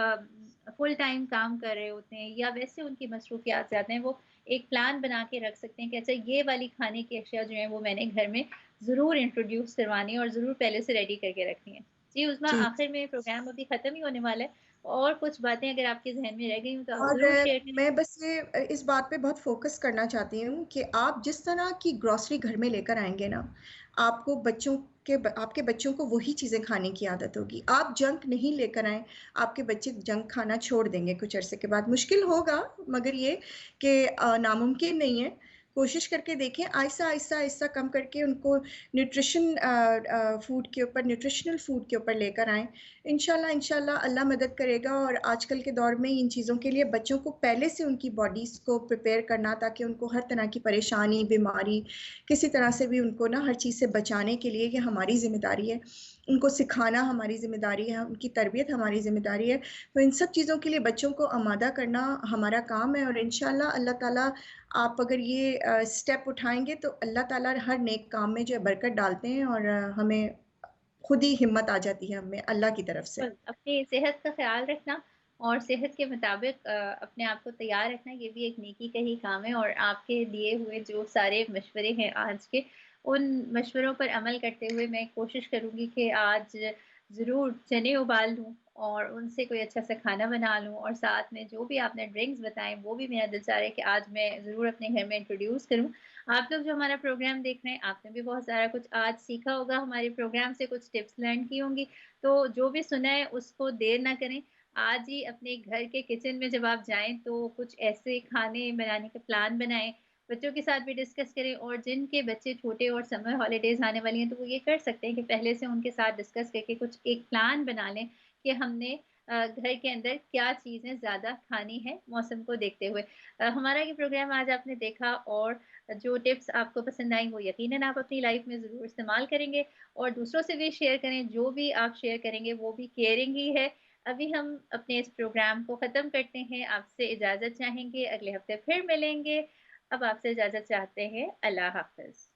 फुल टाइम काम कर रहे होते हैं या वैसे उनकी मसरूफ़ियात ज़्यादा हैं, वो एक प्लान बना के रख सकते हैं कि अच्छा ये वाली खाने की अशिया जो हैं वो मैंने घर में ज़रूर इंट्रोड्यूस करवानी है और ज़रूर पहले से रेडी करके रखनी है। जी, उज़मा, जी। आखिर में प्रोग्राम अभी ख़त्म ही होने वाला है, और कुछ बातें अगर आपके ज़हन में रह गई हों तो आप और ज़रूर शेयर करें। मैं बस ये इस बात पे बहुत फोकस करना चाहती हूँ कि आप जिस तरह की ग्रोसरी घर में लेकर आएंगे ना, आपको आपके बच्चों को वही चीज़ें खाने की आदत होगी। आप जंक नहीं लेकर आए, आपके बच्चे जंक खाना छोड़ देंगे कुछ अरसे के बाद। मुश्किल होगा, मगर ये कि नामुमकिन नहीं है। कोशिश करके देखें, आहिस्ता आहिस्ता आहिस्ता कम करके उनको फूड के ऊपर, न्यूट्रिशनल फूड के ऊपर लेकर आएं। इंशाल्लाह इंशाल्लाह अल्लाह मदद करेगा। और आजकल के दौर में इन चीज़ों के लिए बच्चों को पहले से उनकी बॉडीज़ को प्रिपेयर करना, ताकि उनको हर तरह की परेशानी, बीमारी, किसी तरह से भी उनको ना हर चीज़ से बचाने के लिए, ये हमारी ज़िम्मेदारी है। उनको सिखाना हमारी ज़िम्मेदारी है, उनकी तरबियत हमारी ज़िम्मेदारी है। तो इन सब चीज़ों के लिए बच्चों को आमादा करना हमारा काम है। और इंशाल्लाह अल्लाह ताला, आप अगर ये स्टेप उठाएंगे तो अल्लाह ताला हर नेक काम में जो है बरकत डालते हैं, और हमें खुद ही हिम्मत आ जाती है हमें अल्लाह की तरफ से। बिल्कुल, अपनी सेहत का ख़्याल रखना और सेहत के मुताबिक अपने आप को तैयार रखना, ये भी एक नेकी का ही काम है। और आपके दिए हुए जो सारे मशवरे हैं आज के, उन मशवरों पर अमल करते हुए मैं कोशिश करूँगी कि आज ज़रूर चने उबाल लूँ और उनसे कोई अच्छा-सा खाना बना लूँ, और साथ में जो भी आपने ड्रिंक्स बताएँ, वो भी मेरा दिल चाह रहा है कि आज मैं ज़रूर अपने घर में इंट्रोड्यूस करूँ। आप लोग जो हमारा प्रोग्राम देख रहे हैं, आपने भी बहुत सारा कुछ आज सीखा होगा, हमारे प्रोग्राम से कुछ टिप्स लर्न की होंगी। तो जो भी सुना है उसको देर ना करें। आज ही अपने घर के किचन में जब आप जाएँ तो कुछ ऐसे खाने बनाने का प्लान बनाएँ, बच्चों के साथ भी डिस्कस करें, और जिनके बच्चे छोटे और समर हॉलिडेज़ आने वाली हैं तो वो ये कर सकते हैं कि पहले से उनके साथ डिस्कस करके कुछ एक प्लान बना लें कि हमने घर के अंदर क्या चीज़ें ज़्यादा खानी है मौसम को देखते हुए। हमारा ये प्रोग्राम आज आपने देखा, और जो टिप्स आपको पसंद आई वो यकीनन आप अपनी लाइफ़ में ज़रूर इस्तेमाल करेंगे और दूसरों से भी शेयर करें। जो भी आप शेयर करेंगे वो भी केयरिंग ही है। अभी हम अपने इस प्रोग्राम को ख़त्म करते हैं, आपसे इजाज़त चाहेंगे, अगले हफ़्ते फिर मिलेंगे। अब आपसे इजाज़त चाहते हैं, अल्लाह हाफ़िज़।